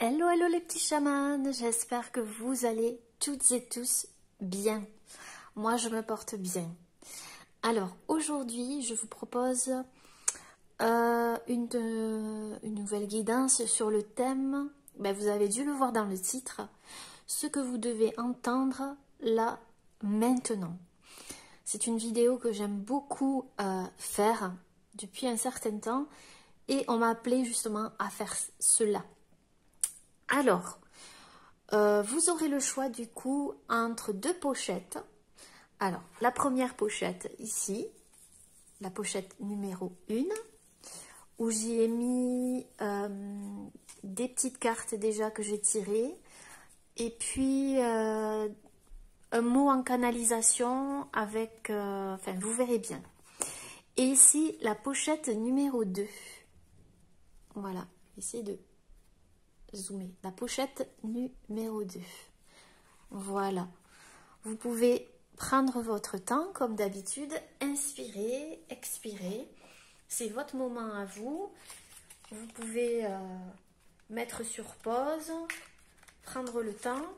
Hello, hello les petits chamans, j'espère que vous allez toutes et tous bien. Moi, je me porte bien. Alors, aujourd'hui, je vous propose une nouvelle guidance sur le thème, vous avez dû le voir dans le titre, ce que vous devez entendre là, maintenant. C'est une vidéo que j'aime beaucoup faire depuis un certain temps et on m'a appelé justement à faire cela. Alors, vous aurez le choix du coup entre deux pochettes. Alors, la première pochette ici, la pochette numéro 1, où j'y ai mis des petites cartes déjà que j'ai tirées, et puis un mot en canalisation avec, vous verrez bien. Et ici, la pochette numéro 2. Voilà, essayez de zoomer. La pochette numéro 2. Voilà. Vous pouvez prendre votre temps, comme d'habitude, inspirer, expirer. C'est votre moment à vous. Vous pouvez mettre sur pause, prendre le temps.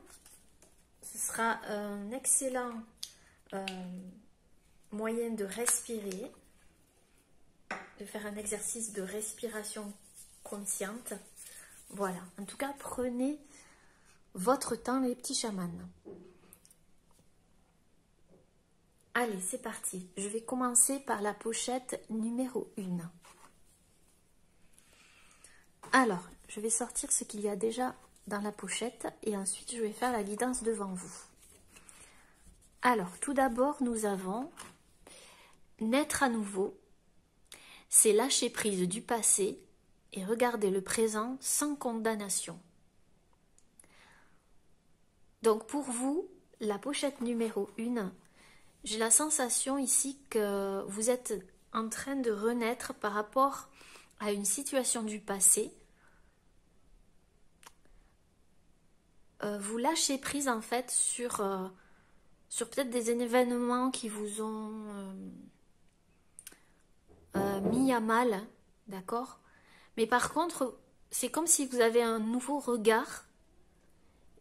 Ce sera un excellent moyen de respirer, de faire un exercice de respiration consciente. Voilà, en tout cas, prenez votre temps, les petits chamans. Allez, c'est parti. Je vais commencer par la pochette numéro 1. Alors, je vais sortir ce qu'il y a déjà dans la pochette et ensuite, je vais faire la guidance devant vous. Alors, tout d'abord, nous avons naître à nouveau. C'est lâcher prise du passé et regarder le présent sans condamnation. Donc pour vous, la pochette numéro 1, j'ai la sensation ici que vous êtes en train de renaître par rapport à une situation du passé. Vous lâchez prise en fait sur peut-être des événements qui vous ont mis à mal, d'accord ? Mais par contre, c'est comme si vous avez un nouveau regard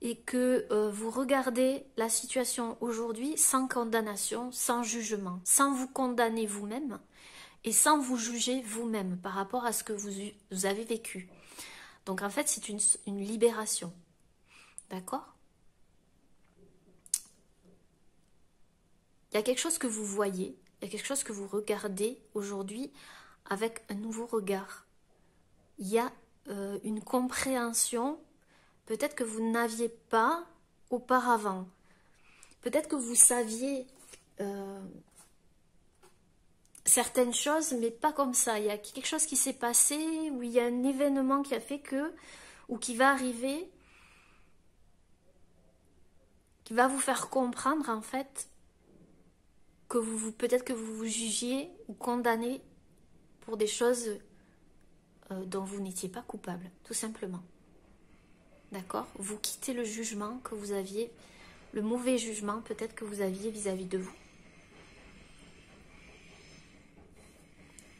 et que vous regardez la situation aujourd'hui sans condamnation, sans jugement, sans vous condamner vous-même et sans vous juger vous-même par rapport à ce que vous avez vécu. Donc en fait, c'est une libération. D'accord ? Il y a quelque chose que vous voyez, il y a quelque chose que vous regardez aujourd'hui avec un nouveau regard. Il y a une compréhension, peut-être que vous n'aviez pas auparavant. Peut-être que vous saviez certaines choses, mais pas comme ça. Il y a quelque chose qui s'est passé, ou il y a un événement qui a fait que, ou qui va arriver, qui va vous faire comprendre en fait que peut-être que vous vous jugiez ou condamnez pour des choses dont vous n'étiez pas coupable, tout simplement. D'accord ? Vous quittez le jugement que vous aviez, le mauvais jugement peut-être que vous aviez vis-à-vis de vous.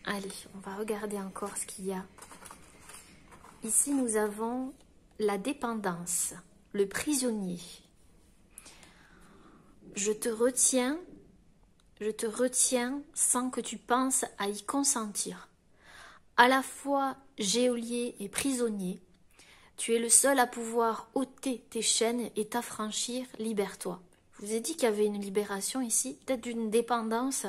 Allez, on va regarder encore ce qu'il y a. Ici, nous avons la dépendance, le prisonnier. Je te retiens sans que tu penses à y consentir. À la fois geôlier et prisonnier, tu es le seul à pouvoir ôter tes chaînes et t'affranchir, libère-toi. Je vous ai dit qu'il y avait une libération ici, peut-être d'une dépendance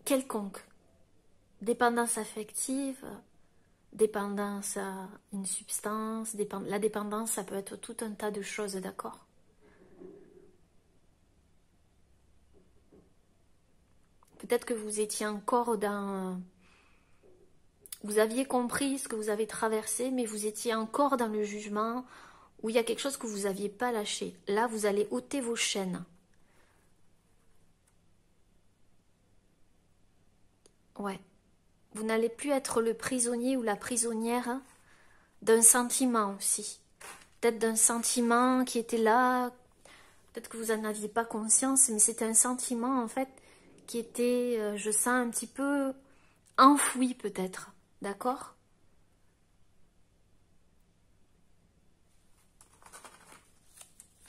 quelconque. Dépendance affective, dépendance à une substance, la dépendance, ça peut être tout un tas de choses, d'accord ? Peut-être que vous étiez encore dans... Vous aviez compris ce que vous avez traversé, mais vous étiez encore dans le jugement où il y a quelque chose que vous n'aviez pas lâché. Là, vous allez ôter vos chaînes. Ouais. Vous n'allez plus être le prisonnier ou la prisonnière d'un sentiment aussi. Peut-être d'un sentiment qui était là, peut-être que vous n'en aviez pas conscience, mais c'était un sentiment en fait qui était, je sens, un petit peu enfoui peut-être. D'accord ?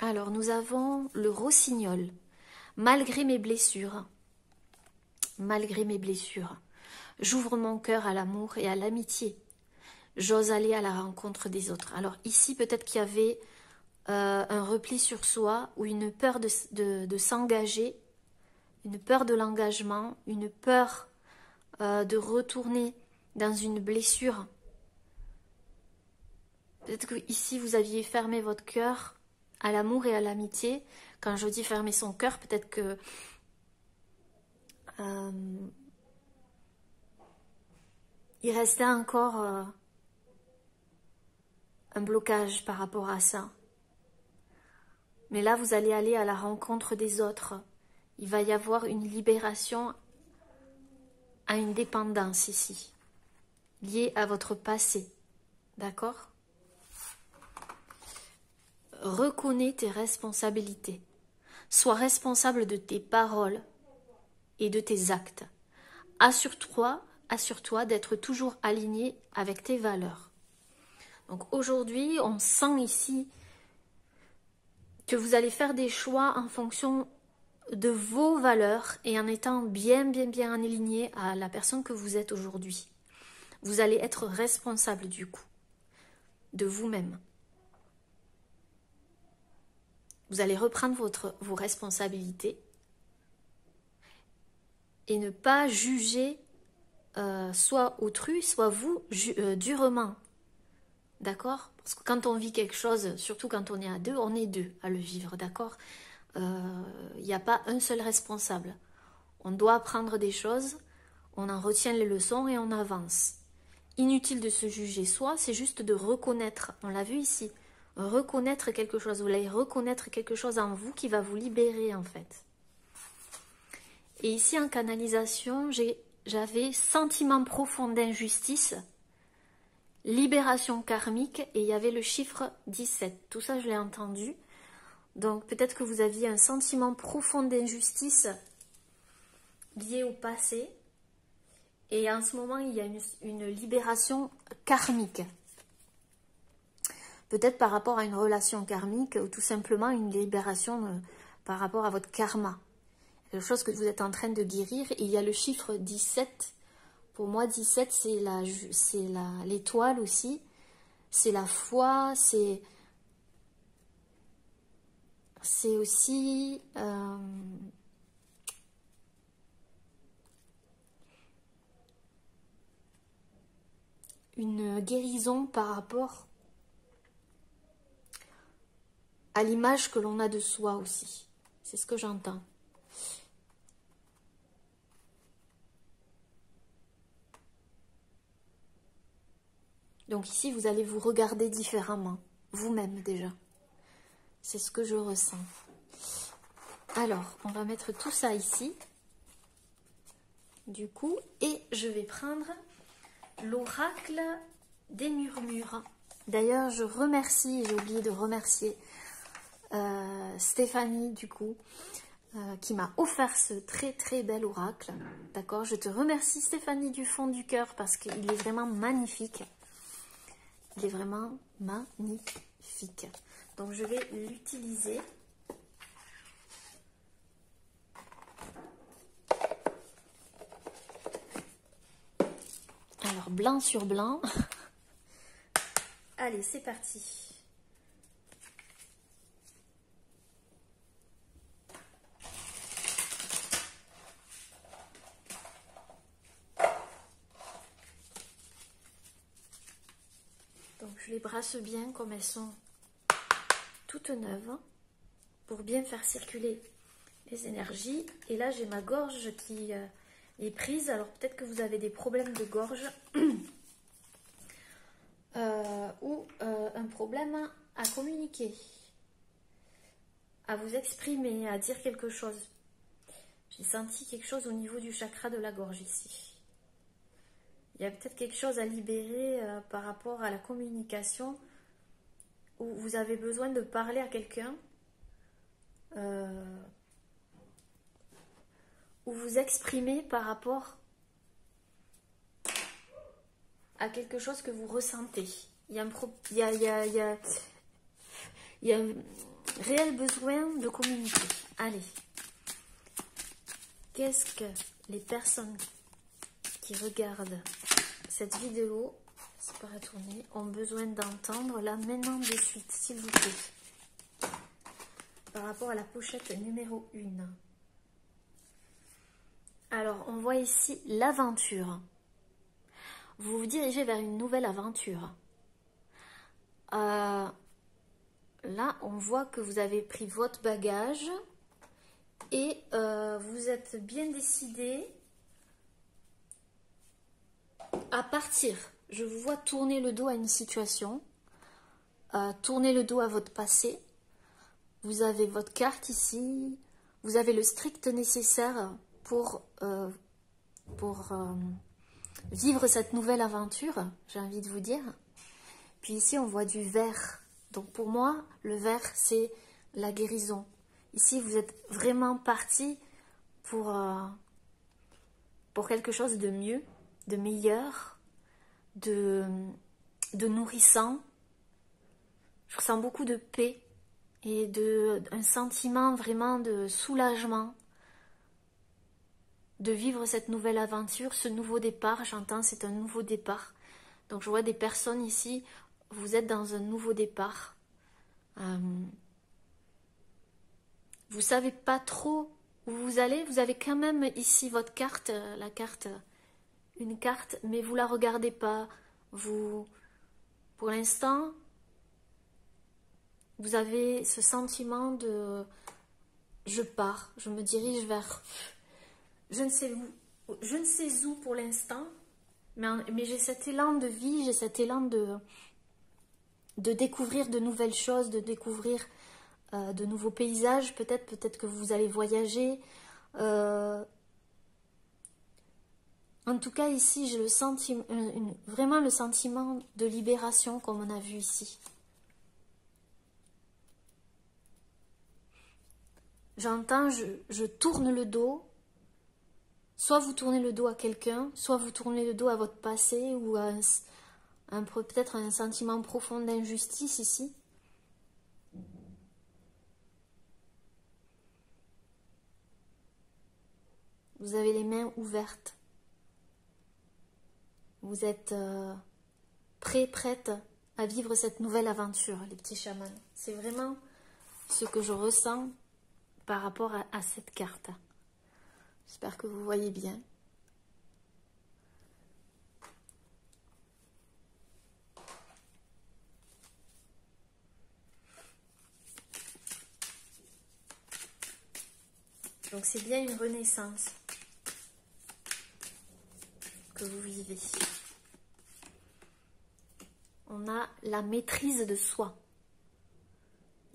Alors, nous avons le rossignol. Malgré mes blessures, j'ouvre mon cœur à l'amour et à l'amitié. J'ose aller à la rencontre des autres. Alors ici, peut-être qu'il y avait un repli sur soi ou une peur de s'engager, une peur de l'engagement, une peur de retourner dans une blessure. Peut-être que ici, vous aviez fermé votre cœur à l'amour et à l'amitié. Quand je dis fermer son cœur, peut-être que il restait encore un blocage par rapport à ça. Mais là, vous allez aller à la rencontre des autres. Il va y avoir une libération à une dépendance ici, liée à votre passé. D'accord? Reconnais tes responsabilités. Sois responsable de tes paroles et de tes actes. Assure-toi d'être toujours aligné avec tes valeurs. Donc aujourd'hui, on sent ici que vous allez faire des choix en fonction de vos valeurs et en étant bien aligné à la personne que vous êtes aujourd'hui. Vous allez être responsable du coup, de vous-même. Vous allez reprendre vos responsabilités et ne pas juger soit autrui, soit vous durement. D'accord? Parce que quand on vit quelque chose, surtout quand on est à deux, on est deux à le vivre, d'accord? Il n'y a pas un seul responsable. On doit apprendre des choses, on en retient les leçons et on avance. Inutile de se juger soi, c'est juste de reconnaître, on l'a vu ici, reconnaître quelque chose, vous allez reconnaître quelque chose en vous qui va vous libérer en fait. Et ici en canalisation, j'avais sentiment profond d'injustice, libération karmique et il y avait le chiffre 17. Tout ça je l'ai entendu. Donc peut-être que vous aviez un sentiment profond d'injustice lié au passé. Et en ce moment, il y a une libération karmique. Peut-être par rapport à une relation karmique ou tout simplement une libération par rapport à votre karma. Quelque chose que vous êtes en train de guérir. Et il y a le chiffre 17. Pour moi, 17, c'est l'étoile aussi. C'est la foi, c'est aussi... une guérison par rapport à l'image que l'on a de soi aussi. C'est ce que j'entends. Donc ici, vous allez vous regarder différemment, vous-même déjà. C'est ce que je ressens. Alors, on va mettre tout ça ici, du coup, et je vais prendre l'oracle des murmures. D'ailleurs, je remercie, j'ai oublié de remercier Stéphanie, du coup, qui m'a offert ce très bel oracle. D'accord, je te remercie Stéphanie du fond du cœur parce qu'il est vraiment magnifique. Il est vraiment magnifique. Donc je vais l'utiliser. Alors blanc sur blanc. Allez, c'est parti. Donc je les brasse bien comme elles sont toutes neuves pour bien faire circuler les énergies. Et là j'ai ma gorge qui est prise. Alors peut-être que vous avez des problèmes de gorge ou un problème à communiquer, à vous exprimer, à dire quelque chose. J'ai senti quelque chose au niveau du chakra de la gorge ici. Il y a peut-être quelque chose à libérer par rapport à la communication où vous avez besoin de parler à quelqu'un, où vous exprimez par rapport à quelque chose que vous ressentez. Il y a Réel besoin de communiquer. Allez. Qu'est-ce que les personnes qui regardent cette vidéo, c'est pas retourné, ont besoin d'entendre là maintenant de suite, s'il vous plaît. Par rapport à la pochette numéro 1. Alors, on voit ici l'aventure. Vous vous dirigez vers une nouvelle aventure. Là, on voit que vous avez pris votre bagage et vous êtes bien décidé à partir. Je vous vois tourner le dos à une situation, tourner le dos à votre passé. Vous avez votre carte ici, vous avez le strict nécessaire pour vivre cette nouvelle aventure, j'ai envie de vous dire. Puis ici, on voit du vert. Donc pour moi, le vert, c'est la guérison. Ici, vous êtes vraiment parti pour quelque chose de mieux, de meilleur, de nourrissant. Je ressens beaucoup de paix et un sentiment vraiment de soulagement de vivre cette nouvelle aventure, ce nouveau départ. J'entends, c'est un nouveau départ. Donc je vois des personnes ici, vous êtes dans un nouveau départ. Vous savez pas trop où vous allez. Vous avez quand même ici votre carte, la carte, une carte, mais vous la regardez pas. Vous, pour l'instant, vous avez ce sentiment de je pars, je me dirige vers je ne sais où pour l'instant, mais j'ai cet élan de vie, j'ai cet élan de découvrir de nouvelles choses, de découvrir de nouveaux paysages, peut-être que vous allez voyager. En tout cas, ici, j'ai le sentiment, vraiment le sentiment de libération, comme on a vu ici. J'entends, je tourne le dos. Soit vous tournez le dos à quelqu'un, soit vous tournez le dos à votre passé ou à peut-être un sentiment profond d'injustice ici. Vous avez les mains ouvertes. Vous êtes prête à vivre cette nouvelle aventure, les petits chamans. C'est vraiment ce que je ressens par rapport à cette carte. J'espère que vous voyez bien. Donc c'est bien une renaissance que vous vivez. On a la maîtrise de soi.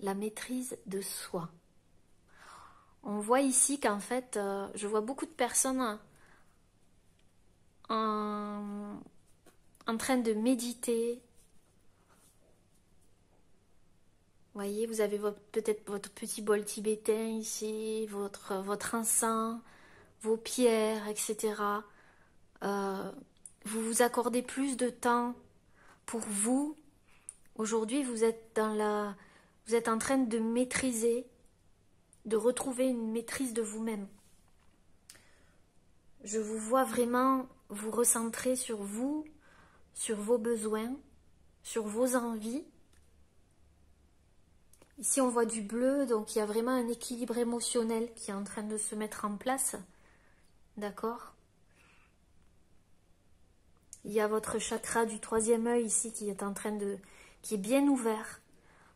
La maîtrise de soi. On voit ici qu'en fait, je vois beaucoup de personnes en train de méditer. Vous voyez, vous avez peut-être votre petit bol tibétain ici, votre encens, vos pierres, etc. Vous vous accordez plus de temps pour vous. Aujourd'hui, vous êtes en train de maîtriser, de retrouver une maîtrise de vous-même. Je vous vois vraiment vous recentrer sur vous, sur vos besoins, sur vos envies. Ici, on voit du bleu, donc il y a vraiment un équilibre émotionnel qui est en train de se mettre en place. D'accord ? Il y a votre chakra du 3e œil ici qui est bien ouvert.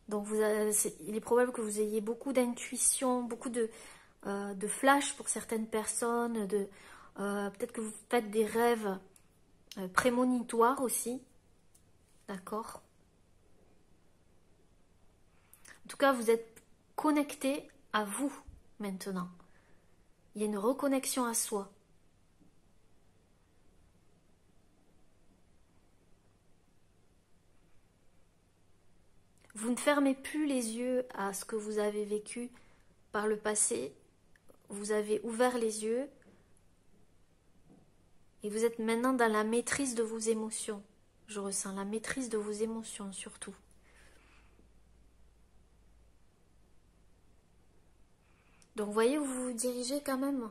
Donc il est probable que vous ayez beaucoup d'intuition, beaucoup de flash pour certaines personnes. Peut-être que vous faites des rêves prémonitoires aussi. D'accord ? En tout cas, vous êtes connecté à vous maintenant. Il y a une reconnexion à soi. Vous ne fermez plus les yeux à ce que vous avez vécu par le passé. Vous avez ouvert les yeux et vous êtes maintenant dans la maîtrise de vos émotions. Je ressens la maîtrise de vos émotions surtout. Donc, vous voyez où vous vous dirigez quand même.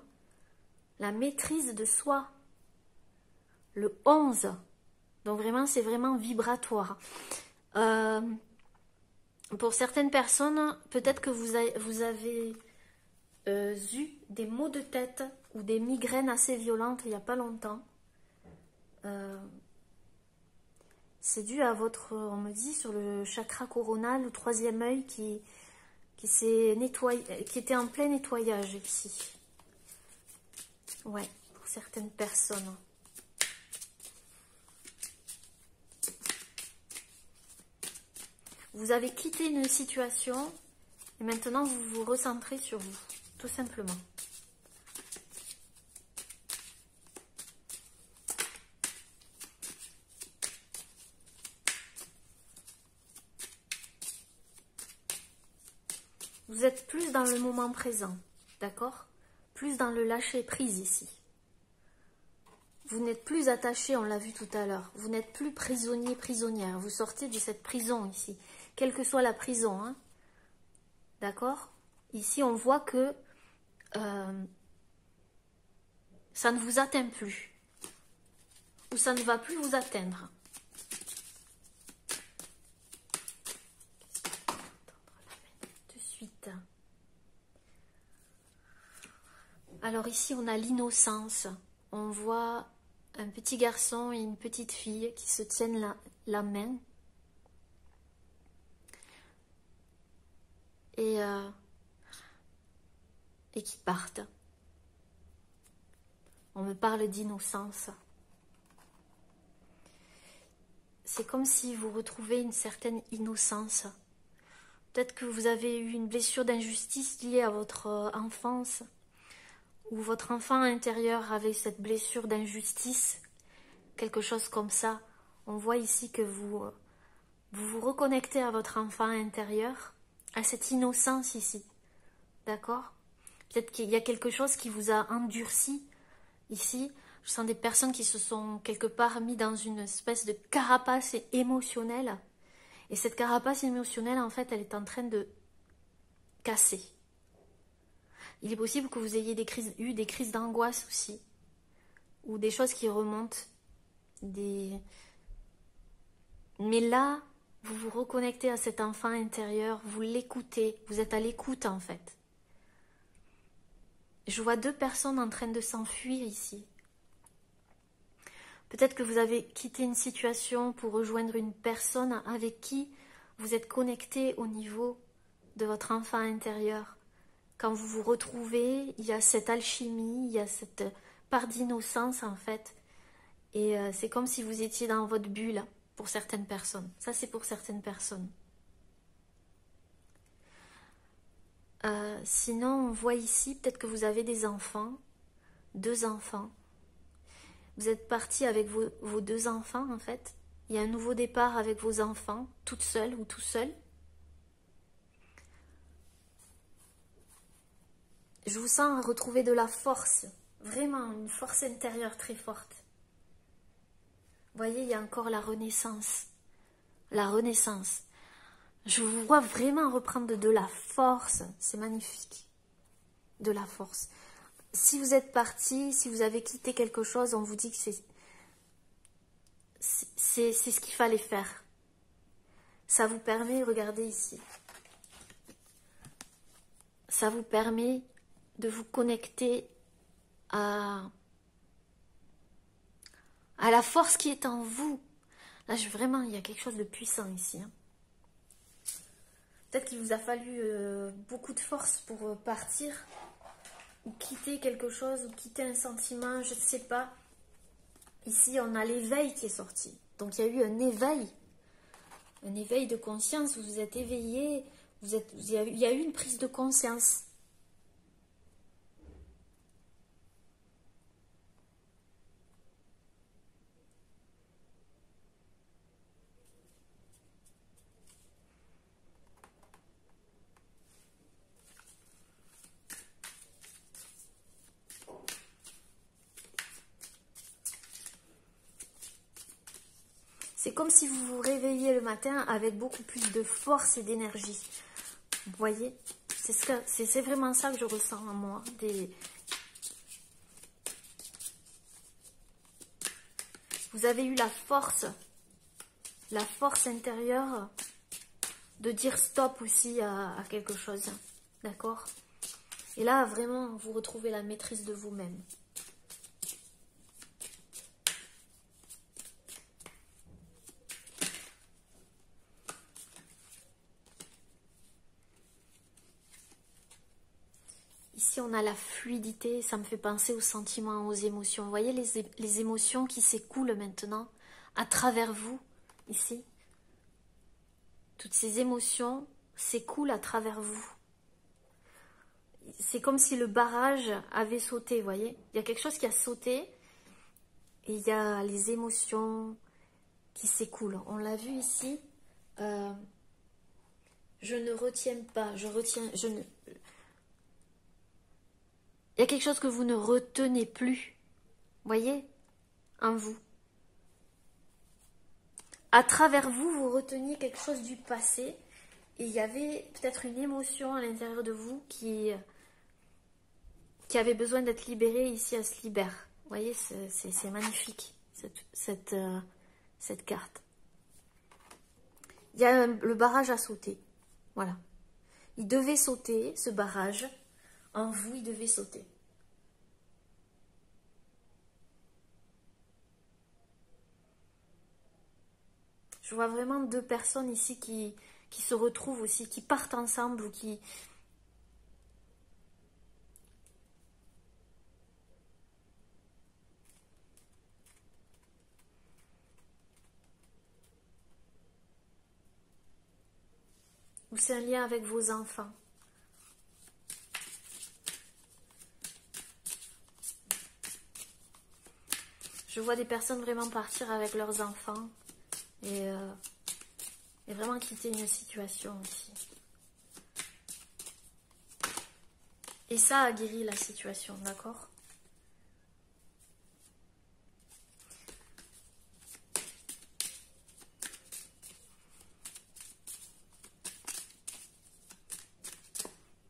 La maîtrise de soi. Le 11. Donc, vraiment, c'est vraiment vibratoire. Pour certaines personnes, peut-être que vous avez eu des maux de tête ou des migraines assez violentes il n'y a pas longtemps. C'est dû à votre, on me dit, sur le chakra coronal, le 3e œil qui s'est nettoyé, qui était en plein nettoyage ici. Ouais, pour certaines personnes. Vous avez quitté une situation et maintenant vous vous recentrez sur vous, tout simplement. Vous êtes plus dans le moment présent, d'accord? Plus dans le lâcher prise ici. Vous n'êtes plus attaché, on l'a vu tout à l'heure. Vous n'êtes plus prisonnier, prisonnière. Vous sortez de cette prison ici. Quelle que soit la prison, hein. D'accord? Ici, on voit que ça ne vous atteint plus. Ou ça ne va plus vous atteindre. De suite. Alors ici, on a l'innocence. On voit un petit garçon et une petite fille qui se tiennent la main. Et qui partent. On me parle d'innocence. C'est comme si vous retrouvez une certaine innocence. Peut-être que vous avez eu une blessure d'injustice liée à votre enfance, ou votre enfant intérieur avait cette blessure d'injustice, quelque chose comme ça. On voit ici que vous vous reconnectez à votre enfant intérieur, à cette innocence ici. D'accord? Peut-être qu'il y a quelque chose qui vous a endurci ici. Je sens des personnes qui se sont quelque part mis dans une espèce de carapace émotionnelle. Et cette carapace émotionnelle, en fait, elle est en train de casser. Il est possible que vous ayez eu des crises d'angoisse aussi. Ou des choses qui remontent. Mais là, vous vous reconnectez à cet enfant intérieur, vous l'écoutez, vous êtes à l'écoute en fait. Je vois 2 personnes en train de s'enfuir ici. Peut-être que vous avez quitté une situation pour rejoindre une personne avec qui vous êtes connecté au niveau de votre enfant intérieur. Quand vous vous retrouvez, il y a cette alchimie, il y a cette part d'innocence en fait. Et c'est comme si vous étiez dans votre bulle pour certaines personnes. Ça, c'est pour certaines personnes. Sinon, on voit ici, peut-être que vous avez des enfants, 2 enfants. Vous êtes parti avec vos 2 enfants, en fait. Il y a un nouveau départ avec vos enfants, toute seule ou tout seul. Je vous sens retrouver de la force, vraiment une force intérieure très forte. Vous voyez, il y a encore la renaissance. La renaissance. Je vous vois vraiment reprendre de la force. C'est magnifique. De la force. Si vous êtes parti, si vous avez quitté quelque chose, on vous dit que c'est ce qu'il fallait faire. Ça vous permet, regardez ici, ça vous permet de vous connecter à la force qui est en vous. Là, vraiment, il y a quelque chose de puissant ici. Hein. Peut-être qu'il vous a fallu beaucoup de force pour partir, ou quitter quelque chose, ou quitter un sentiment, je ne sais pas. Ici, on a l'éveil qui est sorti. Donc, il y a eu un éveil de conscience. Vous vous êtes éveillé, il y a eu une prise de conscience. C'est comme si vous vous réveilliez le matin avec beaucoup plus de force et d'énergie. Vous voyez, C'est vraiment ça que je ressens en moi. Vous avez eu la force intérieure de dire stop aussi à quelque chose. D'accord? Et là, vraiment, vous retrouvez la maîtrise de vous-même. Ici, on a la fluidité, ça me fait penser aux sentiments, aux émotions. Vous voyez les émotions qui s'écoulent maintenant à travers vous, ici. Toutes ces émotions s'écoulent à travers vous. C'est comme si le barrage avait sauté, vous voyez. Il y a quelque chose qui a sauté et il y a les émotions qui s'écoulent. On l'a vu ici. Je ne retiens pas, il y a quelque chose que vous ne retenez plus, voyez, en vous. À travers vous, vous reteniez quelque chose du passé et il y avait peut-être une émotion à l'intérieur de vous qui avait besoin d'être libérée. Ici, elle se libère. Vous voyez, c'est magnifique, cette carte. Il y a le barrage à sauter. Voilà. Il devait sauter, ce barrage. En vous, il devait sauter. Je vois vraiment deux personnes ici qui se retrouvent aussi, qui partent ensemble ou qui... Ou c'est un lien avec vos enfants. Je vois des personnes vraiment partir avec leurs enfants et vraiment quitter une situation aussi. Et ça a guéri la situation, d'accord?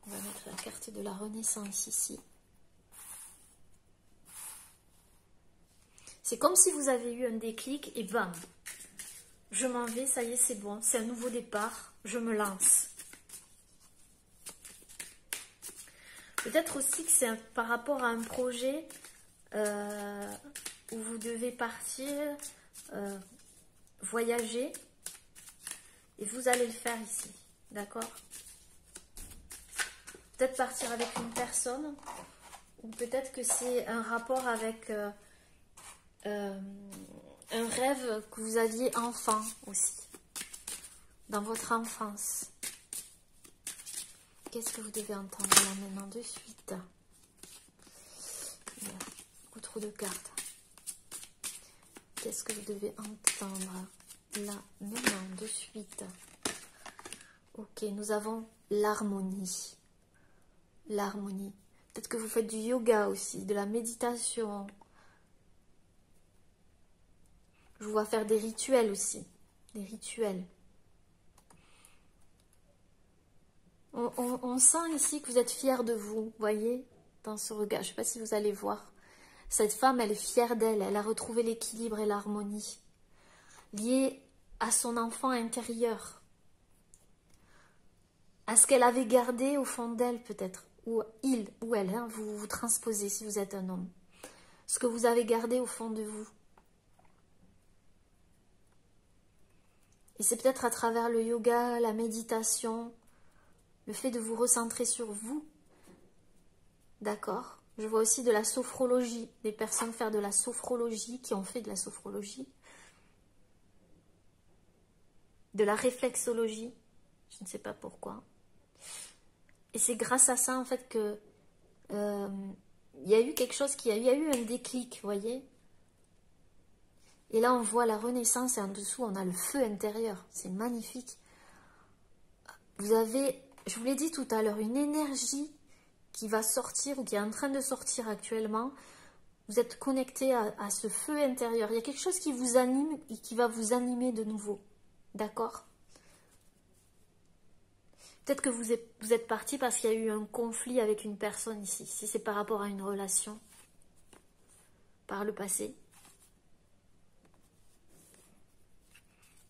On va mettre la carte de la Renaissance ici. C'est comme si vous avez eu un déclic et bam, je m'en vais, ça y est, c'est bon, c'est un nouveau départ, je me lance. Peut-être aussi que c'est par rapport à un projet où vous devez partir, voyager, et vous allez le faire ici, d'accord? Peut-être partir avec une personne, ou peut-être que c'est un rapport avec... un rêve que vous aviez enfant aussi, dans votre enfance. Qu'est-ce que vous devez entendre là maintenant de suite? Il y a beaucoup trop de cartes. Qu'est-ce que vous devez entendre là maintenant de suite? Ok, nous avons l'harmonie. L'harmonie. Peut-être que vous faites du yoga aussi, de la méditation. Je vous vois faire des rituels aussi. Des rituels. On sent ici que vous êtes fiers de vous, voyez, dans ce regard. Je ne sais pas si vous allez voir. Cette femme, elle est fière d'elle. Elle a retrouvé l'équilibre et l'harmonie. Liée à son enfant intérieur. À ce qu'elle avait gardé au fond d'elle, peut-être. Ou il, ou elle, hein, vous transposez si vous êtes un homme. Ce que vous avez gardé au fond de vous. Et c'est peut-être à travers le yoga, la méditation, le fait de vous recentrer sur vous. D'accord? Je vois aussi de la sophrologie, des personnes faire de la sophrologie, qui ont fait de la sophrologie. De la réflexologie, je ne sais pas pourquoi. Et c'est grâce à ça, en fait, que il y a eu quelque chose il y a eu un déclic, vous voyez? Et là, on voit la renaissance et en dessous, on a le feu intérieur. C'est magnifique. Vous avez, je vous l'ai dit tout à l'heure, une énergie qui va sortir ou qui est en train de sortir actuellement. Vous êtes connecté à ce feu intérieur. Il y a quelque chose qui vous anime et qui va vous animer de nouveau. D'accord? Peut-être que vous êtes parti parce qu'il y a eu un conflit avec une personne ici. Si c'est par rapport à une relation par le passé.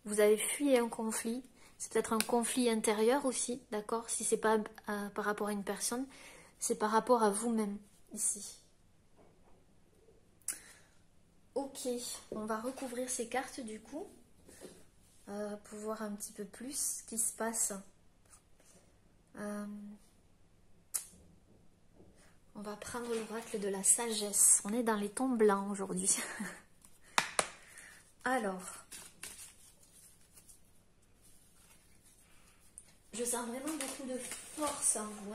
Vous avez fui un conflit. C'est peut-être un conflit intérieur aussi, d'accord? Si c'est pas par rapport à une personne, c'est par rapport à vous-même ici. Ok, on va recouvrir ces cartes du coup pour voir un petit peu plus ce qui se passe. On va prendre l'oracle de la sagesse. On est dans les tons blancs aujourd'hui. Alors, je sens vraiment beaucoup de force en vous.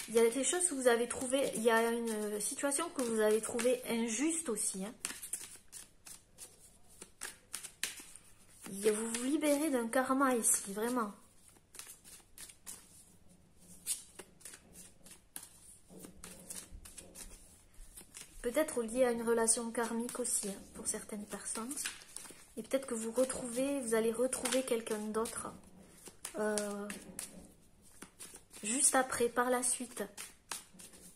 Il y a des choses que vous avez trouvées, il y a une situation que vous avez trouvée injuste aussi. Vous vous libérez d'un karma ici, vraiment. Peut-être lié à une relation karmique aussi, pour certaines personnes. Et peut-être que vous allez retrouver quelqu'un d'autre juste après, par la suite.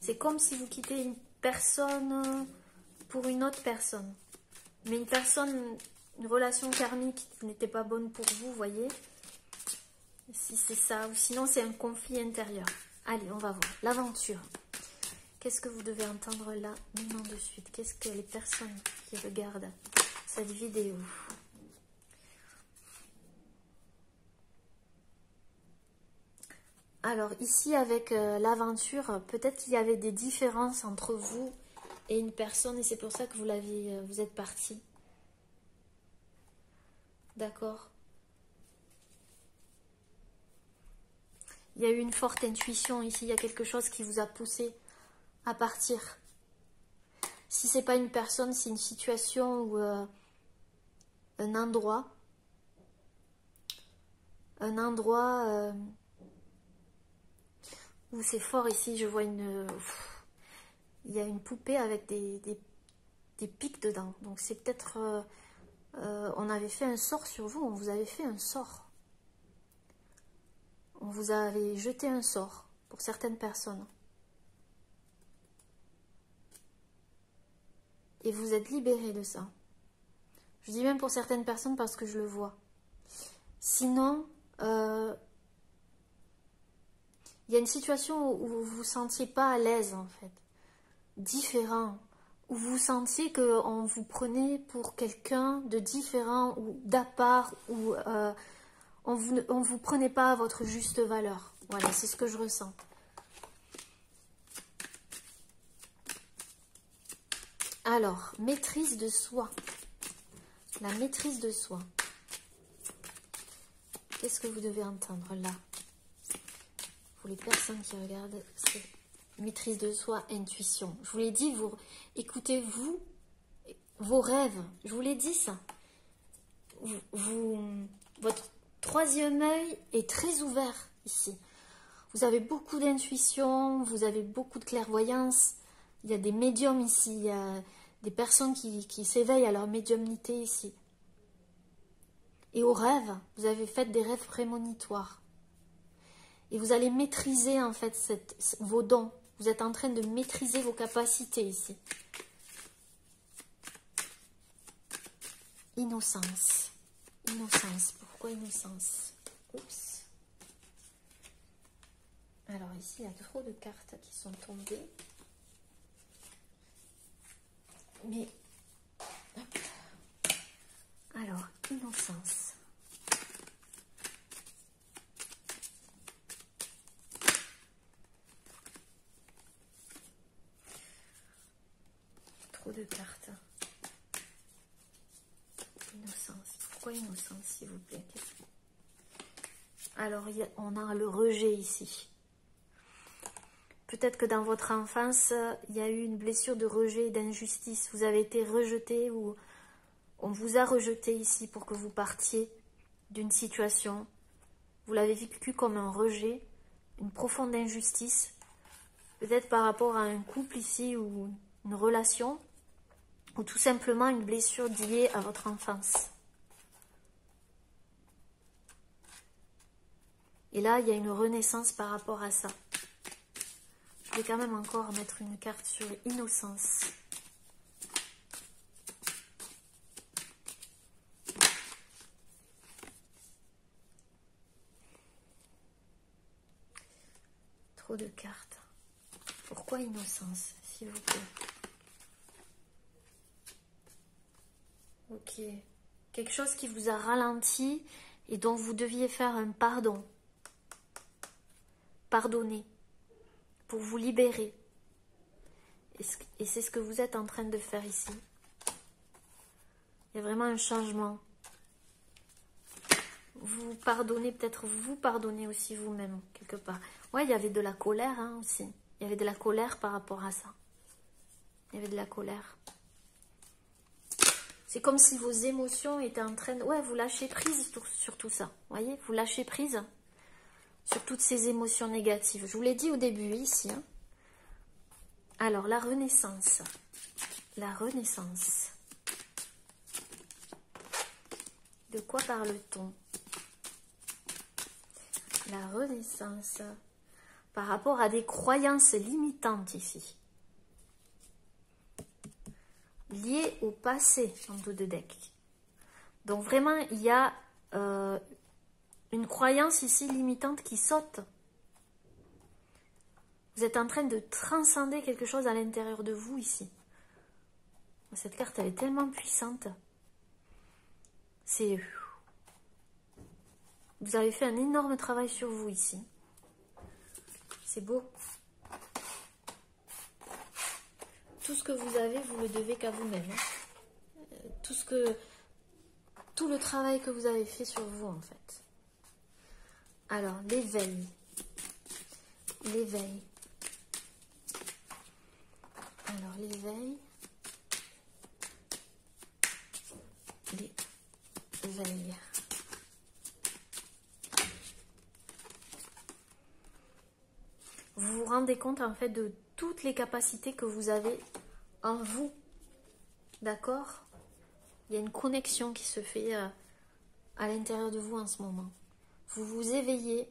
C'est comme si vous quittez une personne pour une autre personne. Mais une relation karmique qui n'était pas bonne pour vous, voyez. Si c'est ça, ou sinon c'est un conflit intérieur. Allez, on va voir. L'aventure. Qu'est-ce que vous devez entendre là, maintenant de suite? Qu'est-ce que les personnes qui regardent cette vidéo? Alors ici avec l'aventure, peut-être qu'il y avait des différences entre vous et une personne et c'est pour ça que vous êtes parti. D'accord. Il y a eu une forte intuition ici, il y a quelque chose qui vous a poussé à partir. Si c'est pas une personne, c'est une situation ou un endroit. Un endroit où c'est fort ici, je vois il y a une poupée avec des pics dedans. Donc c'est peut-être... on avait fait un sort sur vous, on vous avait fait un sort. On vous avait jeté un sort pour certaines personnes. Et vous êtes libéré de ça. Je dis même pour certaines personnes parce que je le vois. Sinon, il y a une situation où vous vous sentiez pas à l'aise en fait. Différent. Où vous sentiez qu'on vous prenait pour quelqu'un de différent ou d'à part. Ou on vous prenait pas à votre juste valeur. Voilà, c'est ce que je ressens. Alors, maîtrise de soi. La maîtrise de soi. Qu'est-ce que vous devez entendre là? Pour les personnes qui regardent, c'est maîtrise de soi, intuition. Je vous l'ai dit, écoutez-vous, vos rêves. Je vous l'ai dit ça. Votre troisième œil est très ouvert ici. Vous avez beaucoup d'intuition, vous avez beaucoup de clairvoyance. Il y a des médiums ici, il y a des personnes qui s'éveillent à leur médiumnité ici. Et aux rêves, vous avez fait des rêves prémonitoires. Et vous allez maîtriser en fait vos dons. Vous êtes en train de maîtriser vos capacités ici. Innocence. Innocence. Pourquoi innocence? Oups. Alors ici, il y a trop de cartes qui sont tombées. Mais, hop. Alors, innocence. Trop de cartes. Innocence. Pourquoi innocence, s'il vous plaît? Alors, on a le rejet ici. Peut-être que dans votre enfance, il y a eu une blessure de rejet, d'injustice. Vous avez été rejeté ou on vous a rejeté ici pour que vous partiez d'une situation. Vous l'avez vécu comme un rejet, une profonde injustice. Peut-être par rapport à un couple ici ou une relation. ou tout simplement une blessure liée à votre enfance. Et là, il y a une renaissance par rapport à ça. Je vais quand même encore mettre une carte sur innocence. Trop de cartes. Pourquoi innocence, s'il vous plaît? Ok. Quelque chose qui vous a ralenti et dont vous deviez faire un pardon. Pardonner. Pour vous libérer. Et c'est ce que vous êtes en train de faire ici. Il y a vraiment un changement. Vous pardonnez, peut-être vous pardonnez aussi vous-même, quelque part. Ouais, il y avait de la colère hein, aussi. Il y avait de la colère par rapport à ça. Il y avait de la colère. C'est comme si vos émotions étaient en train de... Ouais, vous lâchez prise sur tout ça. Vous voyez, vous lâchez prise sur toutes ces émotions négatives. Je vous l'ai dit au début ici. Hein. Alors, la renaissance. La renaissance. De quoi parle-t-on? La renaissance. Par rapport à des croyances limitantes ici. Liées au passé en dos de deck. Donc vraiment, il y a une croyance ici limitante qui saute. Vous êtes en train de transcender quelque chose à l'intérieur de vous ici. Cette carte, elle est tellement puissante. C'est... Vous avez fait un énorme travail sur vous ici. C'est beau. Tout ce que vous avez, vous le devez qu'à vous-même. Hein. Tout le travail que vous avez fait sur vous, en fait. Alors, l'éveil. L'éveil. Alors, l'éveil. L'éveil. Vous vous rendez compte, en fait, de toutes les capacités que vous avez en vous. D'accord? Il y a une connexion qui se fait à l'intérieur de vous en ce moment. Vous vous éveillez.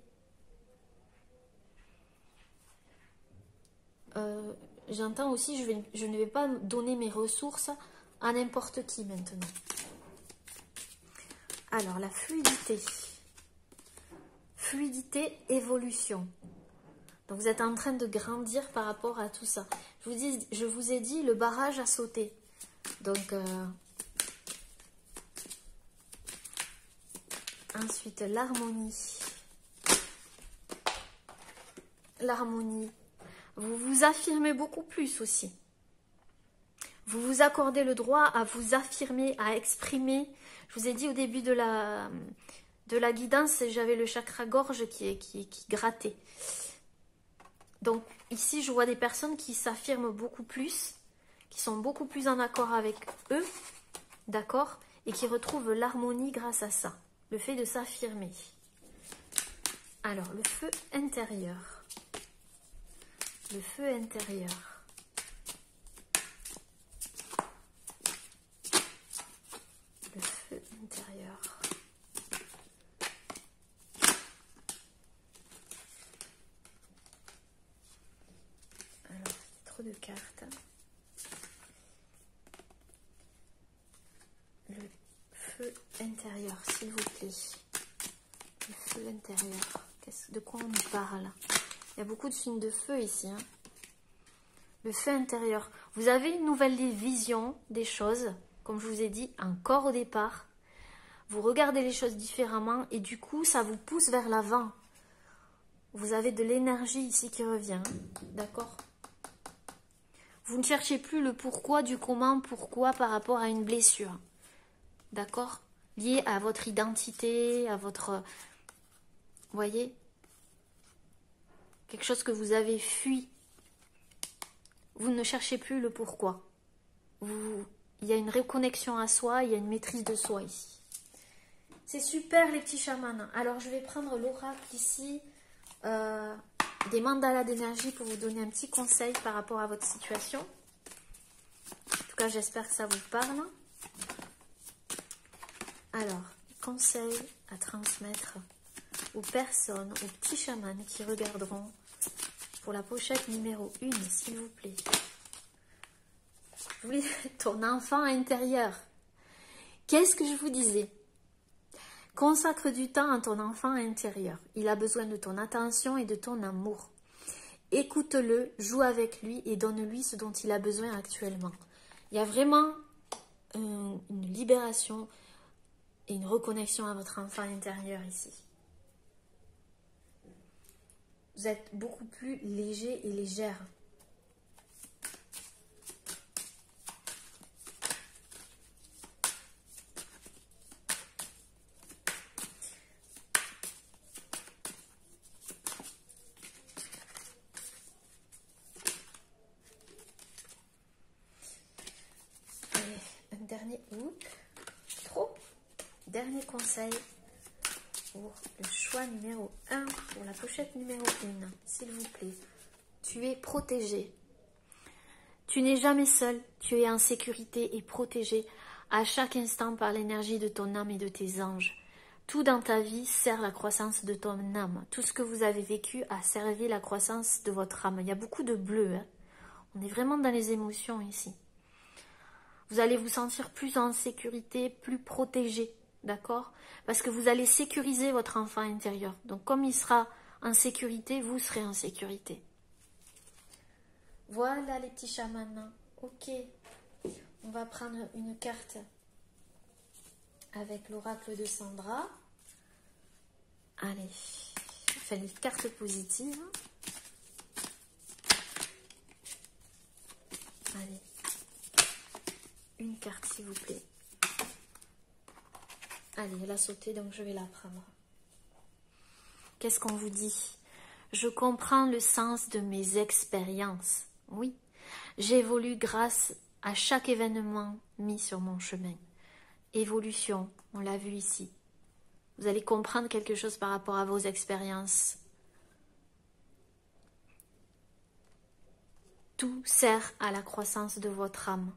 J'entends aussi, je ne vais pas donner mes ressources à n'importe qui maintenant. Alors, la fluidité. Fluidité, évolution. Donc, vous êtes en train de grandir par rapport à tout ça. Je vous ai dit, le barrage a sauté. Donc, ensuite, l'harmonie. L'harmonie. Vous vous affirmez beaucoup plus aussi. Vous vous accordez le droit à vous affirmer, à exprimer. Je vous ai dit au début de la guidance, j'avais le chakra gorge qui grattait. Donc ici, je vois des personnes qui s'affirment beaucoup plus, qui sont beaucoup plus en accord avec eux, d'accord, et qui retrouvent l'harmonie grâce à ça, le fait de s'affirmer. Alors, le feu intérieur. Le feu intérieur. Le feu intérieur. Alors, trop de cartes. Le feu intérieur, s'il vous plaît. Le feu intérieur. De quoi on nous parle? Il y a beaucoup de signes de feu ici. Hein. Le feu intérieur. Vous avez une nouvelle vision des choses, comme je vous ai dit, encore au départ. Vous regardez les choses différemment et du coup, ça vous pousse vers l'avant. Vous avez de l'énergie ici qui revient. D'accord? Vous ne cherchez plus le pourquoi du comment, pourquoi par rapport à une blessure. D'accord? Lié à votre identité, à votre... Vous voyez? Quelque chose que vous avez fui. Vous ne cherchez plus le pourquoi. Il y a une reconnexion à soi, il y a une maîtrise de soi ici. C'est super les petits chamans. Alors je vais prendre l'oracle ici, des mandalas d'énergie pour vous donner un petit conseil par rapport à votre situation. En tout cas, j'espère que ça vous parle. Alors, conseil à transmettre aux personnes, aux petits chamans qui regarderont pour la pochette numéro 1, s'il vous plaît. Oui, ton enfant intérieur. Qu'est-ce que je vous disais? Consacre du temps à ton enfant intérieur. Il a besoin de ton attention et de ton amour. Écoute-le, joue avec lui et donne-lui ce dont il a besoin actuellement. Il y a vraiment une libération et une reconnexion à votre enfant intérieur ici. Vous êtes beaucoup plus léger et légère. Dernier conseil pour le choix numéro 1, pour la pochette numéro 1, s'il vous plaît. Tu es protégé. Tu n'es jamais seul, tu es en sécurité et protégé à chaque instant par l'énergie de ton âme et de tes anges. Tout dans ta vie sert la croissance de ton âme. Tout ce que vous avez vécu a servi la croissance de votre âme. Il y a beaucoup de bleu, hein. On est vraiment dans les émotions ici. Vous allez vous sentir plus en sécurité, plus protégé. D'accord? Parce que vous allez sécuriser votre enfant intérieur. Donc comme il sera en sécurité, vous serez en sécurité. Voilà les petits chamans. Ok. On va prendre une carte avec l'oracle de Sandra. Allez. Enfin, les cartes positives. Allez. Une carte s'il vous plaît. Allez, elle a sauté, donc je vais la prendre. Qu'est-ce qu'on vous dit? Je comprends le sens de mes expériences. Oui, j'évolue grâce à chaque événement mis sur mon chemin. Évolution, on l'a vu ici. Vous allez comprendre quelque chose par rapport à vos expériences. Tout sert à la croissance de votre âme.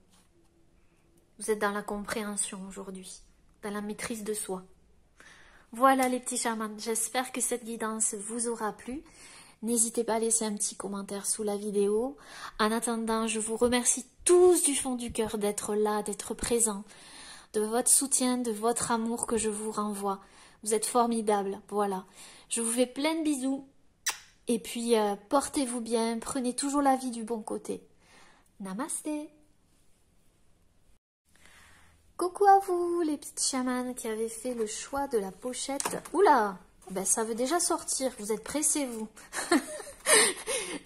Vous êtes dans la compréhension aujourd'hui, dans la maîtrise de soi. Voilà les petits chamans, j'espère que cette guidance vous aura plu. N'hésitez pas à laisser un petit commentaire sous la vidéo. En attendant, je vous remercie tous du fond du cœur d'être là, d'être présents, de votre soutien, de votre amour que je vous renvoie. Vous êtes formidables, voilà. Je vous fais plein de bisous. Et puis, portez-vous bien, prenez toujours la vie du bon côté. Namasté. Coucou à vous les petites chamans qui avez fait le choix de la pochette. Oula, ben ça veut déjà sortir, vous êtes pressés vous.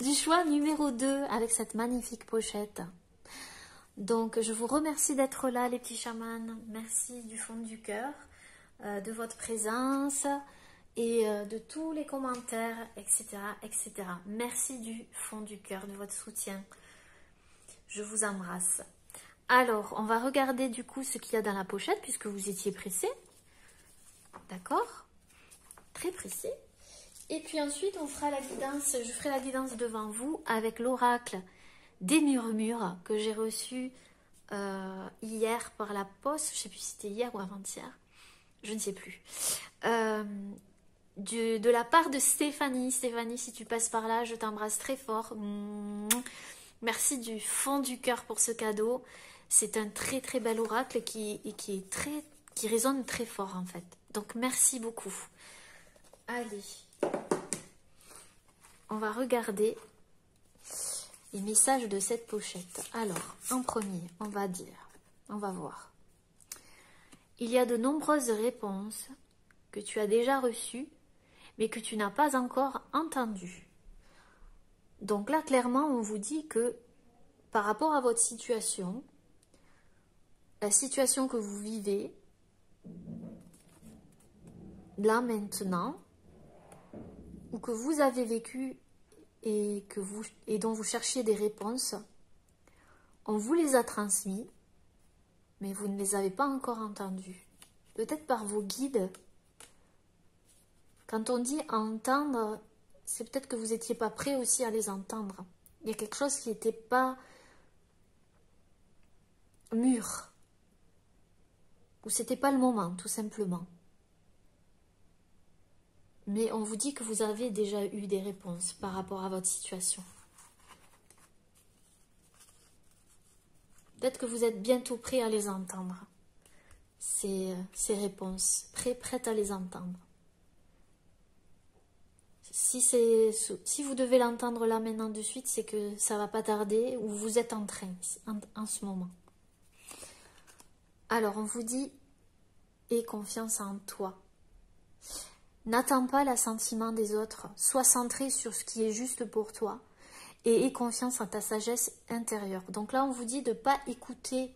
Du choix numéro 2 avec cette magnifique pochette. Donc je vous remercie d'être là les petits chamans. Merci du fond du cœur, de votre présence et de tous les commentaires, etc., etc. Merci du fond du cœur de votre soutien. Je vous embrasse. Alors, on va regarder du coup ce qu'il y a dans la pochette puisque vous étiez pressés. D'accord? Très pressés. Et puis ensuite, on fera la guidance, je ferai la guidance devant vous avec l'oracle des murmures que j'ai reçu hier par la poste. Je ne sais plus si c'était hier ou avant-hier. Je ne sais plus. De la part de Stéphanie. Stéphanie, si tu passes par là, je t'embrasse très fort. Merci du fond du cœur pour ce cadeau. C'est un très très bel oracle qui résonne très fort en fait. Donc merci beaucoup. Allez, on va regarder les messages de cette pochette. Alors, en premier, on va voir. Il y a de nombreuses réponses que tu as déjà reçues, mais que tu n'as pas encore entendues. Donc là, clairement, on vous dit que par rapport à votre situation, la situation que vous vivez, là maintenant, ou que vous avez vécu et dont vous cherchiez des réponses, on vous les a transmis, mais vous ne les avez pas encore entendues. Peut-être par vos guides. Quand on dit entendre, c'est peut-être que vous n'étiez pas prêt aussi à les entendre. Il y a quelque chose qui n'était pas mûr. Ou c'était pas le moment, tout simplement. Mais on vous dit que vous avez déjà eu des réponses par rapport à votre situation. Peut-être que vous êtes bientôt prêt à les entendre. Ces réponses, prête à les entendre. Si vous devez l'entendre là maintenant de suite, c'est que ça va pas tarder ou vous êtes en train en ce moment. Alors on vous dit, aie confiance en toi. N'attends pas l'assentiment des autres, sois centré sur ce qui est juste pour toi et aie confiance en ta sagesse intérieure. Donc là on vous dit de ne pas écouter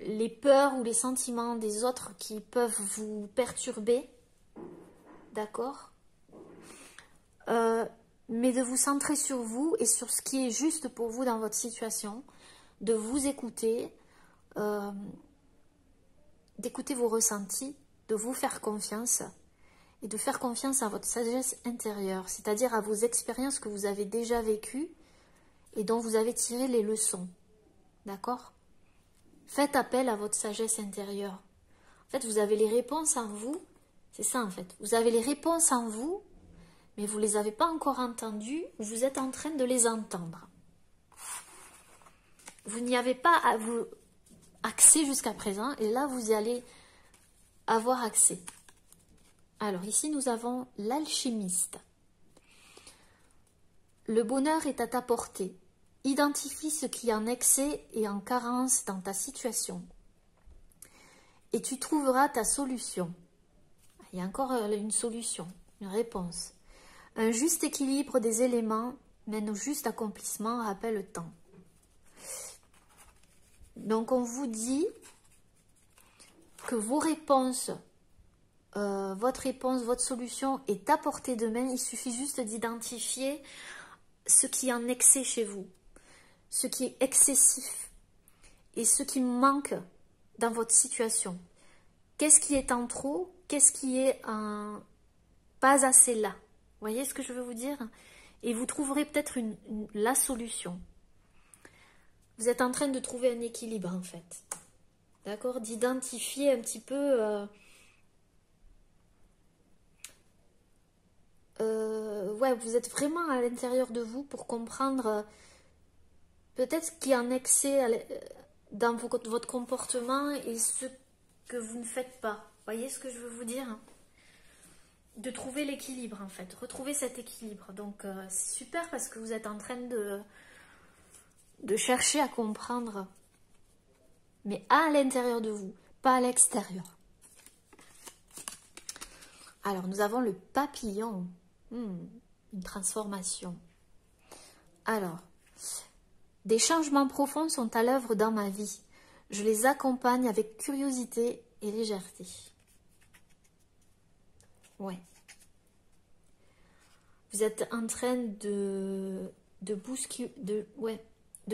les peurs ou les sentiments des autres qui peuvent vous perturber, d'accord, mais de vous centrer sur vous et sur ce qui est juste pour vous dans votre situation, de vous écouter, d'écouter vos ressentis, de vous faire confiance et de faire confiance à votre sagesse intérieure, c'est-à-dire à vos expériences que vous avez déjà vécues et dont vous avez tiré les leçons, d'accord? Faites appel à votre sagesse intérieure. En fait, vous avez les réponses en vous. C'est ça, en fait. Vous avez les réponses en vous, mais vous ne les avez pas encore entendues ou vous êtes en train de les entendre. Vous n'y avez pas accès jusqu'à présent et là, vous y allez avoir accès. Alors, ici, nous avons l'alchimiste. Le bonheur est à ta portée. Identifie ce qui est en excès et en carence dans ta situation. Et tu trouveras ta solution. Il y a encore une solution, une réponse. Un juste équilibre des éléments mène au juste accomplissement, rappelle le temps. Donc on vous dit que vos réponses, votre réponse, votre solution est à portée de main. Il suffit juste d'identifier ce qui est en excès chez vous, ce qui est excessif et ce qui manque dans votre situation. Qu'est-ce qui est en trop? Qu'est-ce qui est pas assez là? Vous voyez ce que je veux vous dire? Et vous trouverez peut-être la solution. Vous êtes en train de trouver un équilibre en fait. D'accord? D'identifier un petit peu... ouais, vous êtes vraiment à l'intérieur de vous pour comprendre peut-être ce qui est en excès dans votre comportement et ce que vous ne faites pas. Vous voyez ce que je veux vous dire? De trouver l'équilibre en fait, retrouver cet équilibre. Donc c'est super parce que vous êtes en train de chercher à comprendre, mais à l'intérieur de vous, pas à l'extérieur. Alors nous avons le papillon, une transformation. Alors, des changements profonds sont à l'œuvre dans ma vie. Je les accompagne avec curiosité et légèreté. Ouais. Vous êtes en train de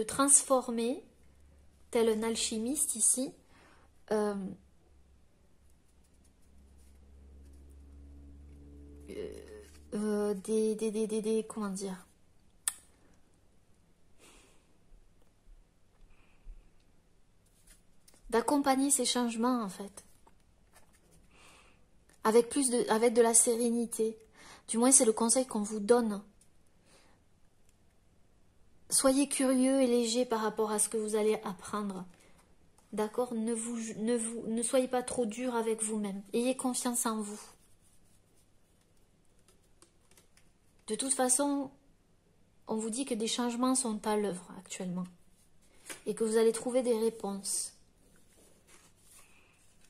transformer, tel un alchimiste ici, comment dire, d'accompagner ces changements en fait, avec de la sérénité. Du moins c'est le conseil qu'on vous donne. Soyez curieux et léger par rapport à ce que vous allez apprendre. D'accord? Ne soyez pas trop dur avec vous-même. Ayez confiance en vous. De toute façon, on vous dit que des changements sont à l'œuvre actuellement. Et que vous allez trouver des réponses.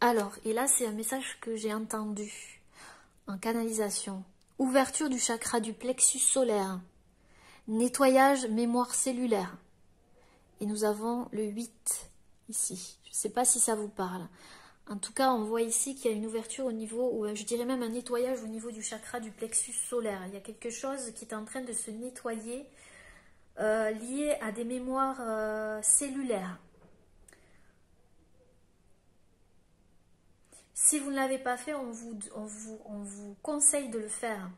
Alors, et là c'est un message que j'ai entendu en canalisation. Ouverture du chakra du plexus solaire. Nettoyage mémoire cellulaire. Et nous avons le 8 ici. Je ne sais pas si ça vous parle. En tout cas, on voit ici qu'il y a une ouverture au niveau, ou je dirais même un nettoyage au niveau du chakra du plexus solaire. Il y a quelque chose qui est en train de se nettoyer lié à des mémoires cellulaires. Si vous ne l'avez pas fait, on vous conseille de le faire.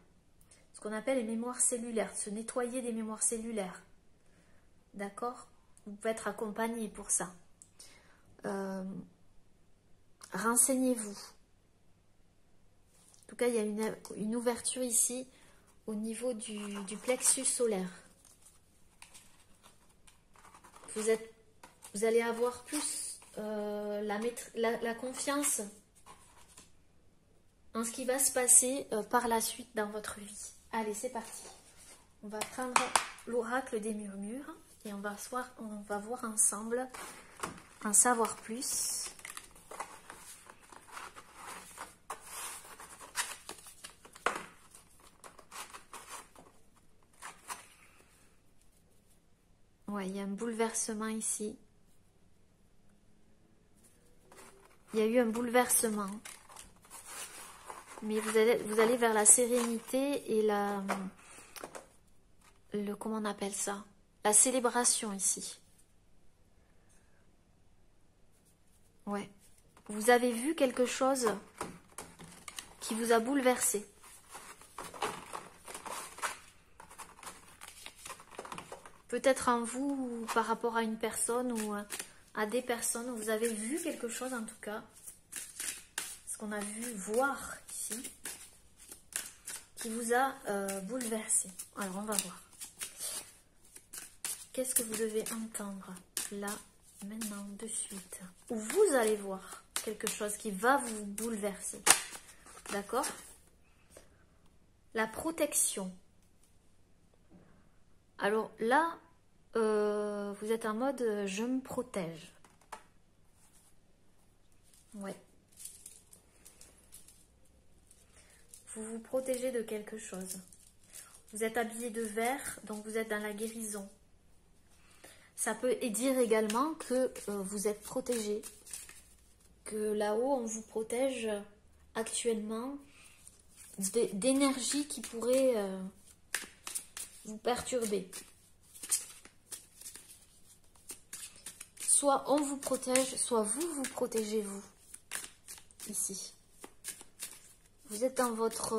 Ce qu'on appelle les mémoires cellulaires, se nettoyer des mémoires cellulaires. D'accord? Vous pouvez être accompagné pour ça. Renseignez-vous. En tout cas, il y a une ouverture ici au niveau du plexus solaire. Vous allez avoir plus la confiance en ce qui va se passer par la suite dans votre vie. Allez, c'est parti. On va prendre l'oracle des murmures et on va voir ensemble, en savoir plus. Ouais, il y a un bouleversement ici. Il y a eu un bouleversement. Mais vous allez vers la sérénité et comment on appelle ça? La célébration ici. Ouais. Vous avez vu quelque chose qui vous a bouleversé. Peut-être en vous ou par rapport à une personne ou à des personnes. Vous avez vu quelque chose en tout cas. Ce qu'on a vu, voir ici. Qui vous a bouleversé. Alors on va voir. Qu'est-ce que vous devez entendre là, maintenant, de suite? Ou vous allez voir quelque chose qui va vous bouleverser. D'accord? La protection. Alors là, vous êtes en mode je me protège. Ouais. Vous vous protégez de quelque chose. Vous êtes habillé de vert, donc vous êtes dans la guérison. Ça peut dire également que vous êtes protégé. Que là-haut, on vous protège actuellement d'énergie qui pourrait vous perturber. Soit on vous protège, soit vous protégez vous. Ici. Vous êtes dans votre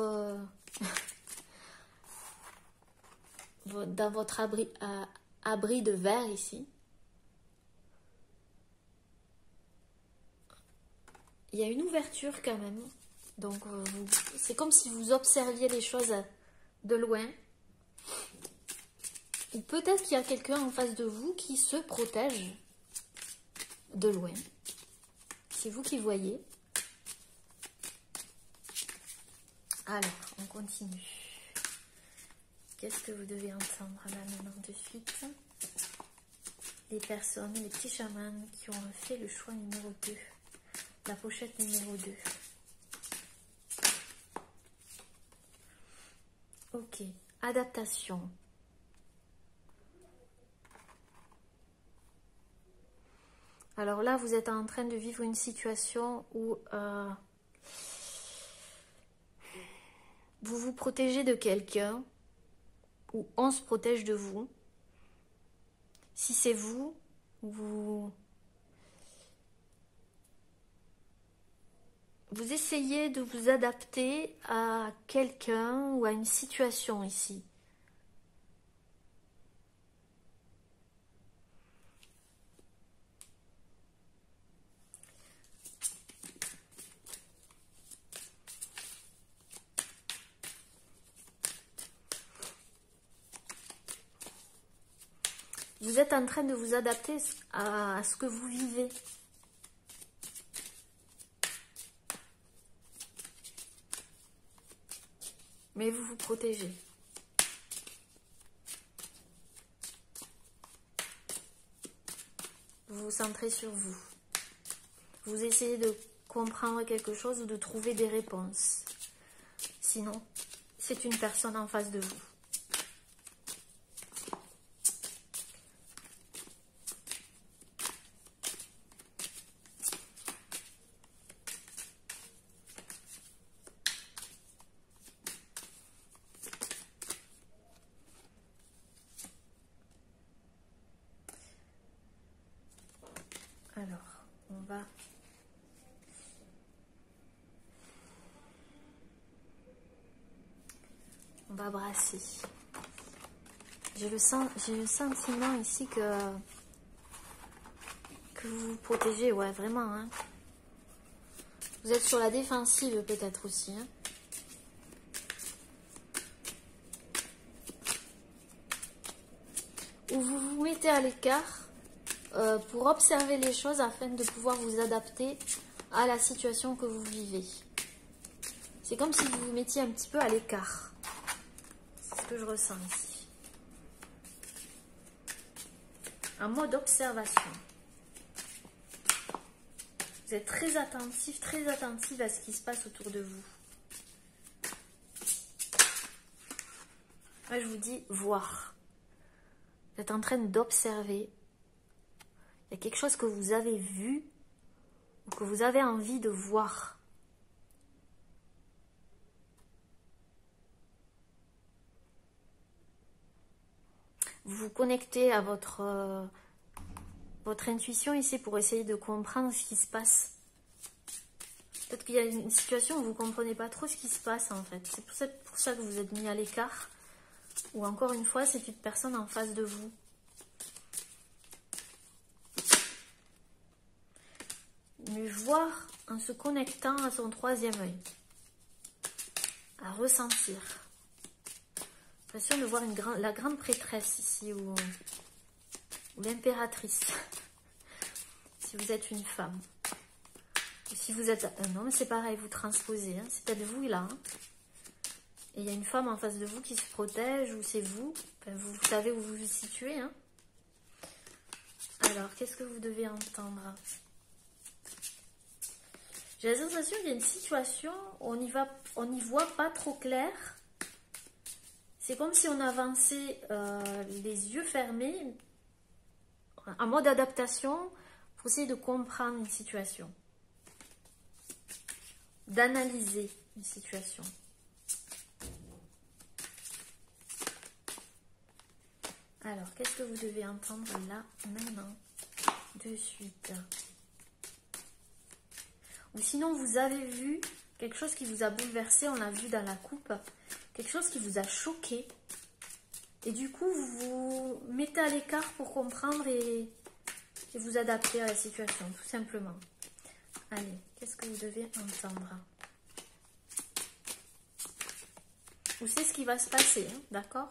abri de verre ici. Il y a une ouverture quand même. Donc c'est comme si vous observiez les choses de loin. Ou peut-être qu'il y a quelqu'un en face de vous qui se protège de loin. C'est vous qui voyez. Alors, on continue. Qu'est-ce que vous devez entendre là maintenant de suite? Les personnes, les petits chamans qui ont fait le choix numéro 2. La pochette numéro 2. Ok, adaptation. Alors là, vous êtes en train de vivre une situation où vous vous protégez de quelqu'un, ou on se protège de vous. Si c'est vous essayez de vous adapter à quelqu'un ou à une situation ici. Vous êtes en train de vous adapter à ce que vous vivez. Mais vous vous protégez. Vous vous centrez sur vous. Vous essayez de comprendre quelque chose ou de trouver des réponses. Sinon, c'est une personne en face de vous. Alors, on va brasser. j'ai le sentiment ici que vous vous protégez, ouais, vraiment. Hein. Vous êtes sur la défensive peut-être aussi. Hein. Ou vous vous mettez à l'écart pour observer les choses afin de pouvoir vous adapter à la situation que vous vivez. C'est comme si vous vous mettiez un petit peu à l'écart. C'est ce que je ressens ici. Un mode observation. Vous êtes très attentif à ce qui se passe autour de vous. Là, je vous dis voir. Vous êtes en train d'observer. Il y a quelque chose que vous avez vu ou que vous avez envie de voir. Vous vous connectez à votre intuition ici pour essayer de comprendre ce qui se passe. Peut-être qu'il y a une situation où vous ne comprenez pas trop ce qui se passe en fait. C'est pour ça que vous êtes mis à l'écart. Ou encore une fois, c'est une personne en face de vous. Mais voir en se connectant à son troisième œil. À ressentir. J'ai l'impression de voir la grande prêtresse ici, ou l'impératrice. Si vous êtes une femme. Ou si vous êtes un homme, c'est pareil, vous transposez. Hein. C'est peut-être vous là. Hein. Et il y a une femme en face de vous qui se protège, ou c'est vous. Enfin, vous savez où vous vous situez. Hein. Alors, qu'est-ce que vous devez entendre? J'ai la sensation qu'il y a une situation où on n'y voit pas trop clair. C'est comme si on avançait les yeux fermés, en mode adaptation, pour essayer de comprendre une situation. D'analyser une situation. Alors, qu'est-ce que vous devez entendre là, maintenant, de suite? Ou sinon, vous avez vu quelque chose qui vous a bouleversé, on l'a vu dans la coupe, quelque chose qui vous a choqué. Et du coup, vous vous mettez à l'écart pour comprendre et vous adapter à la situation, tout simplement. Allez, qu'est-ce que vous devez entendre? Ou c'est ce qui va se passer, hein, d'accord?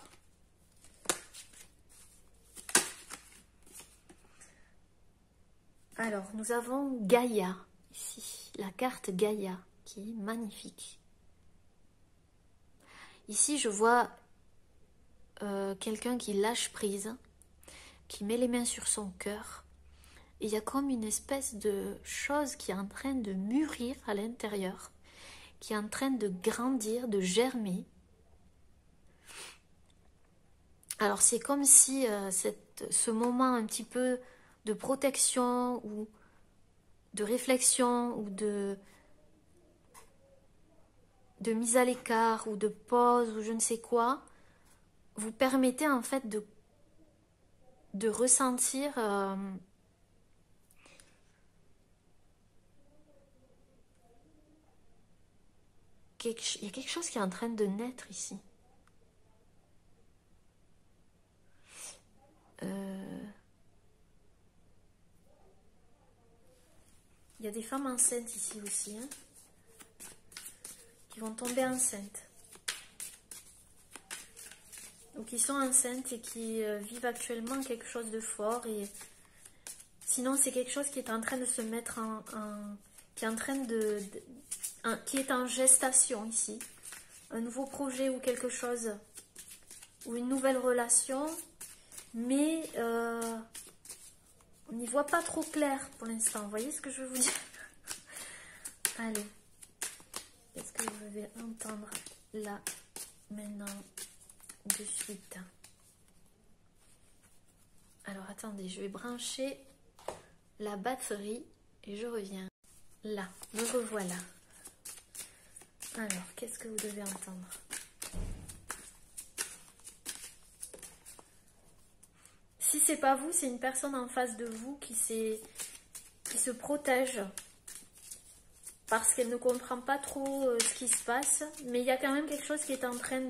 Alors, nous avons Gaïa, ici, la carte Gaïa, qui est magnifique. Ici, je vois quelqu'un qui lâche prise, qui met les mains sur son cœur. Et il y a comme une espèce de chose qui est en train de mûrir à l'intérieur, qui est en train de grandir, de germer. Alors, c'est comme si ce moment un petit peu de protection ou de réflexion ou de mise à l'écart ou de pause ou je ne sais quoi, vous permettez en fait de ressentir il y a quelque chose qui est en train de naître ici. Il y a des femmes enceintes ici aussi, hein, qui vont tomber enceintes. Ou qui sont enceintes et qui vivent actuellement quelque chose de fort. Et sinon, c'est quelque chose qui est en train de se mettre qui est en train qui est en gestation ici. Un nouveau projet ou quelque chose. Ou une nouvelle relation. Mais on n'y voit pas trop clair pour l'instant. Vous voyez ce que je veux vous dire? Allez. Qu'est-ce que vous devez entendre là, maintenant, de suite? Alors, attendez, je vais brancher la batterie et je reviens. Là, me revoilà. Alors, qu'est-ce que vous devez entendre? Si c'est pas vous, c'est une personne en face de vous qui se protège parce qu'elle ne comprend pas trop ce qui se passe, mais il y a quand même quelque chose qui est en train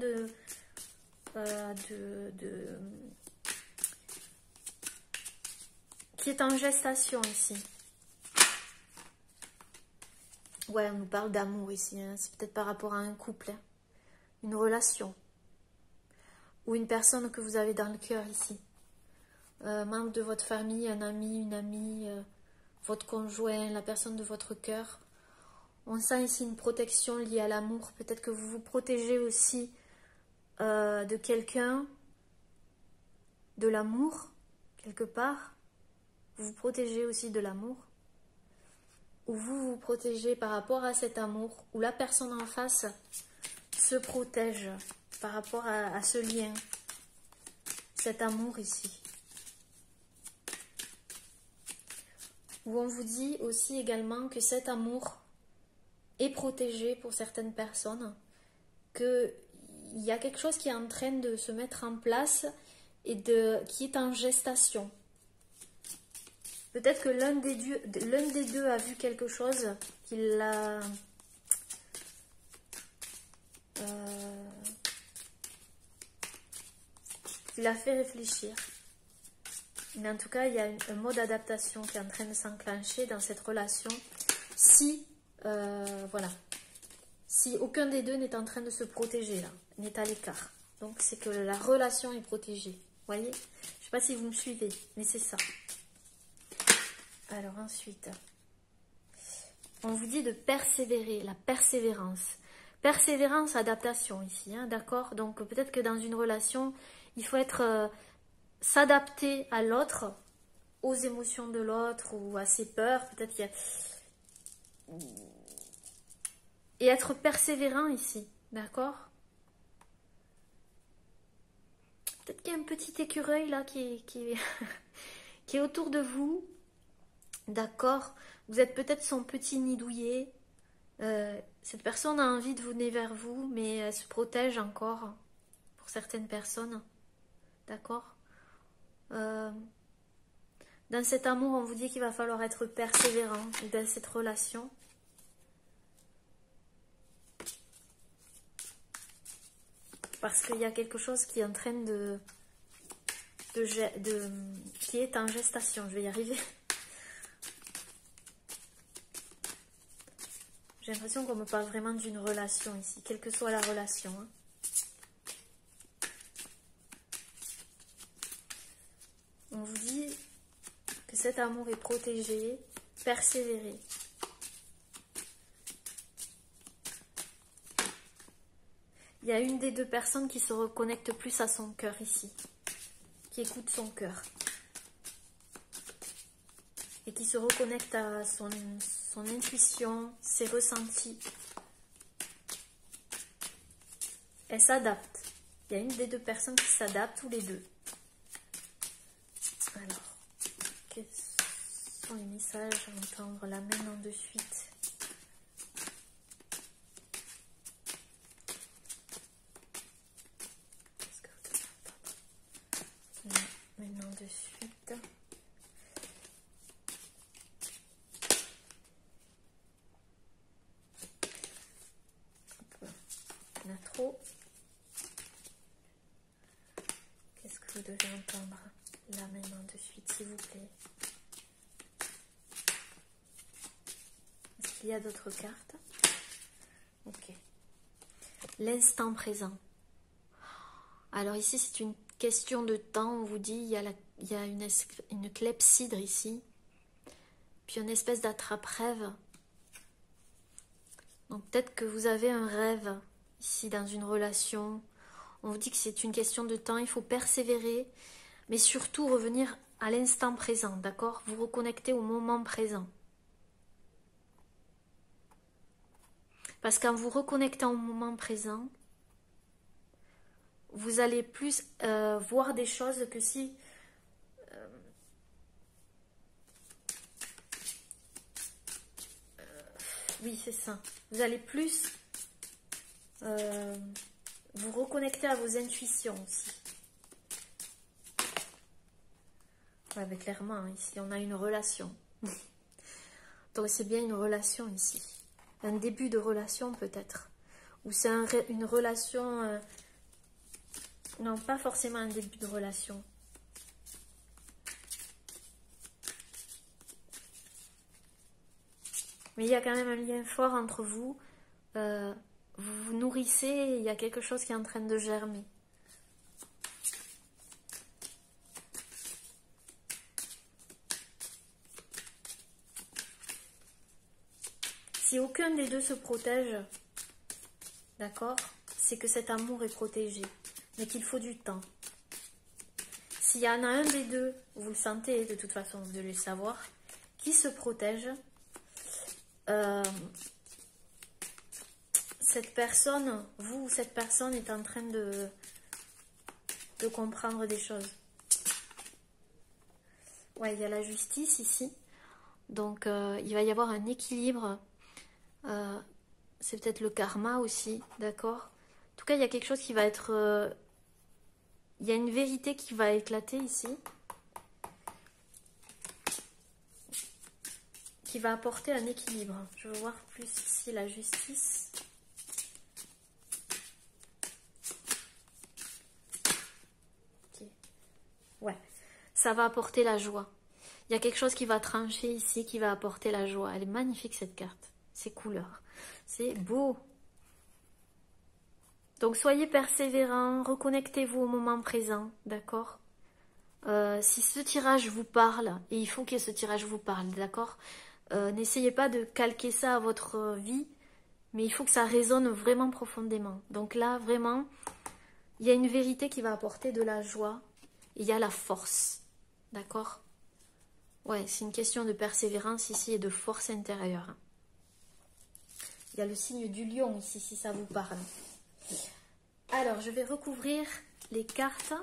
qui est en gestation ici. Ouais, on nous parle d'amour ici, hein. C'est peut-être par rapport à un couple, hein. Une relation. Ou une personne que vous avez dans le cœur ici. Membre de votre famille, un ami, une amie, votre conjoint, la personne de votre cœur. On sent ici une protection liée à l'amour. Peut-être que vous vous protégez aussi de quelqu'un, de l'amour, quelque part. Vous vous protégez aussi de l'amour. Ou vous vous protégez par rapport à cet amour, ou la personne en face se protège par rapport à ce lien, cet amour ici. Où on vous dit aussi également que cet amour est protégé pour certaines personnes, qu'il y a quelque chose qui est en train de se mettre en place et qui est en gestation. Peut-être que l'un des deux a vu quelque chose qui l'a fait réfléchir. Mais en tout cas, il y a un mode d'adaptation qui est en train de s'enclencher dans cette relation. Si, voilà, si aucun des deux n'est en train de se protéger, là, n'est à l'écart. Donc, c'est que la relation est protégée. Vous voyez? Je ne sais pas si vous me suivez, mais c'est ça. Alors ensuite, on vous dit de persévérer, la persévérance. Persévérance, adaptation ici, hein, d'accord? Donc peut-être que dans une relation, il faut être s'adapter à l'autre, aux émotions de l'autre ou à ses peurs, peut-être qu'il y a... Et être persévérant ici, d'accord? Peut-être qu'il y a un petit écureuil là qui est autour de vous. D'accord, vous êtes peut-être son petit nid douillet. Cette personne a envie de venir vers vous, mais elle se protège encore pour certaines personnes. D'accord. Dans cet amour, on vous dit qu'il va falloir être persévérant dans cette relation. Parce qu'il y a quelque chose qui est en train qui est en gestation. Je vais y arriver. J'ai l'impression qu'on me parle vraiment d'une relation ici, quelle que soit la relation. Hein. On vous dit que cet amour est protégé, persévéré. Il y a une des deux personnes qui se reconnecte plus à son cœur ici, qui écoute son cœur. Et qui se reconnecte à son intuition, ses ressentis. Elle s'adapte. Il y a une des deux personnes qui s'adapte, ou les deux. Alors, quels sont les messages à entendre là maintenant de suite? Qu'est-ce que vous devez entendre là maintenant de suite? Il y en a trop. Qu'est-ce que vous devez entendre là maintenant de suite, s'il vous plaît? Est-ce qu'il y a d'autres cartes? Ok. L'instant présent. Alors ici, c'est une question de temps. On vous dit, il y a une clepsydre ici. Puis une espèce d'attrape-rêve. Donc peut-être que vous avez un rêve ici dans une relation. On vous dit que c'est une question de temps, il faut persévérer, mais surtout revenir à l'instant présent, d'accord? Vous reconnecter au moment présent. Parce qu'en vous reconnectant au moment présent, vous allez plus voir des choses que si... oui, c'est ça. Vous allez plus... vous reconnecter à vos intuitions aussi. Ouais, mais clairement, hein, ici, on a une relation. Donc, c'est bien une relation ici. Un début de relation, peut-être. Ou c'est une relation Non, pas forcément un début de relation. Mais il y a quand même un lien fort entre vous. Vous vous nourrissez et il y a quelque chose qui est en train de germer. Si aucun des deux se protège, d'accord, c'est que cet amour est protégé, mais qu'il faut du temps. S'il y en a un des deux, vous le sentez, de toute façon, vous devez le savoir, qui se protège, cette personne, vous ou cette personne est en train de comprendre des choses. Ouais, il y a la justice ici. Donc, il va y avoir un équilibre. C'est peut-être le karma aussi, d'accord? En tout cas, il y a quelque chose qui va être... il y a une vérité qui va éclater ici. Qui va apporter un équilibre. Je veux voir plus ici la justice. Okay. Ouais, ça va apporter la joie. Il y a quelque chose qui va trancher ici, qui va apporter la joie. Elle est magnifique cette carte. Ces couleurs. C'est beau. Donc soyez persévérants, reconnectez-vous au moment présent, d'accord? Si ce tirage vous parle, et il faut que ce tirage vous parle, d'accord? N'essayez pas de calquer ça à votre vie, mais il faut que ça résonne vraiment profondément. Donc là, vraiment, il y a une vérité qui va apporter de la joie, et il y a la force, d'accord? Ouais, c'est une question de persévérance ici et de force intérieure. Il y a le signe du lion ici, si ça vous parle. Alors, je vais recouvrir les cartes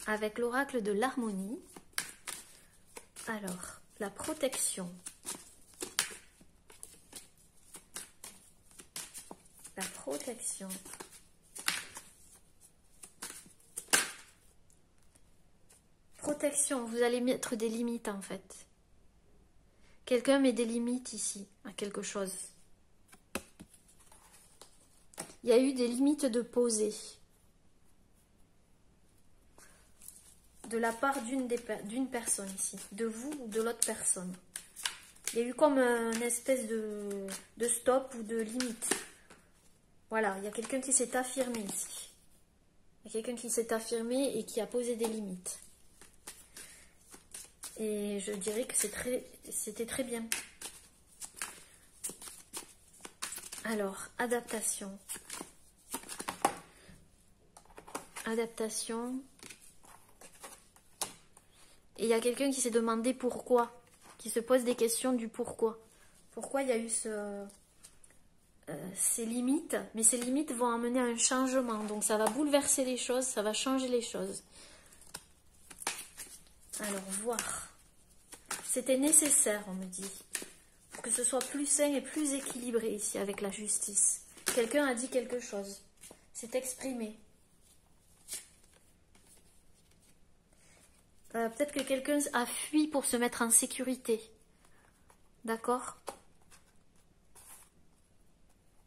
avec l'oracle de l'harmonie. Alors, la protection. La protection. Protection, vous allez mettre des limites en fait. Quelqu'un met des limites ici à quelque chose. Il y a eu des limites de poser. De la part d'une personne ici. De vous ou de l'autre personne. Il y a eu comme une espèce de stop ou de limite. Voilà, il y a quelqu'un qui s'est affirmé ici. Il y a quelqu'un qui s'est affirmé et qui a posé des limites. Et je dirais que c'était très bien. Alors, adaptation. Adaptation. Et il y a quelqu'un qui s'est demandé pourquoi. Qui se pose des questions du pourquoi. Pourquoi il y a eu ces limites. Mais ces limites vont amener à un changement. Donc ça va bouleverser les choses, ça va changer les choses. Alors, voir. C'était nécessaire, on me dit. Pour que ce soit plus sain et plus équilibré ici avec la justice. Quelqu'un a dit quelque chose. C'est exprimé. Peut-être que quelqu'un a fui pour se mettre en sécurité. D'accord?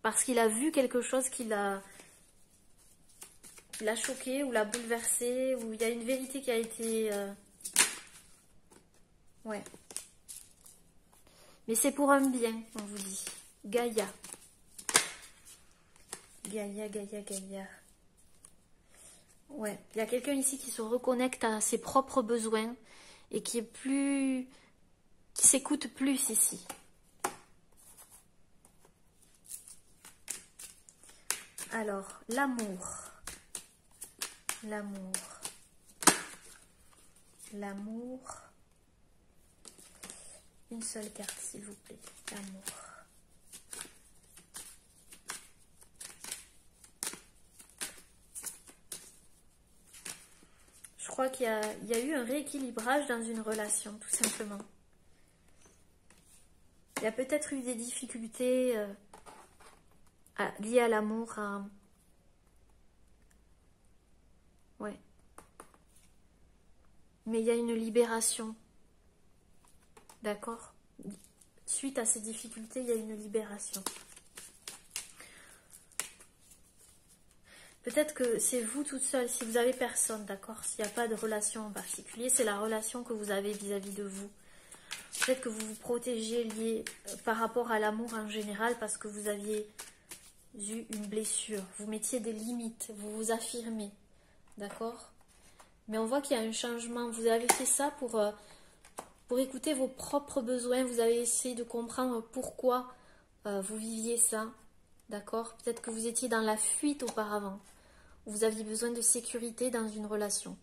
Parce qu'il a vu quelque chose qui l'a choqué ou l'a bouleversé, ou il y a une vérité qui a été... Ouais. Mais c'est pour un bien, on vous dit. Gaïa. Gaïa, Gaïa, Gaïa. Ouais, il y a quelqu'un ici qui se reconnecte à ses propres besoins et qui est plus... qui s'écoute plus ici. Alors, l'amour. L'amour. L'amour. Une seule carte, s'il vous plaît. L'amour. Je crois qu'il y a eu un rééquilibrage dans une relation, tout simplement. Il y a peut-être eu des difficultés liées à l'amour. Ouais. Mais il y a une libération. D'accord? Suite à ces difficultés, il y a une libération. Peut-être que c'est vous toute seule, si vous avez personne, d'accord? S'il n'y a pas de relation en particulier, c'est la relation que vous avez vis-à-vis de vous. Peut-être que vous vous protégez lié par rapport à l'amour en général parce que vous aviez eu une blessure. Vous mettiez des limites, vous vous affirmez, d'accord? Mais on voit qu'il y a un changement. Vous avez fait ça pour écouter vos propres besoins. Vous avez essayé de comprendre pourquoi vous viviez ça, d'accord? Peut-être que vous étiez dans la fuite auparavant. Vous aviez besoin de sécurité dans une relation.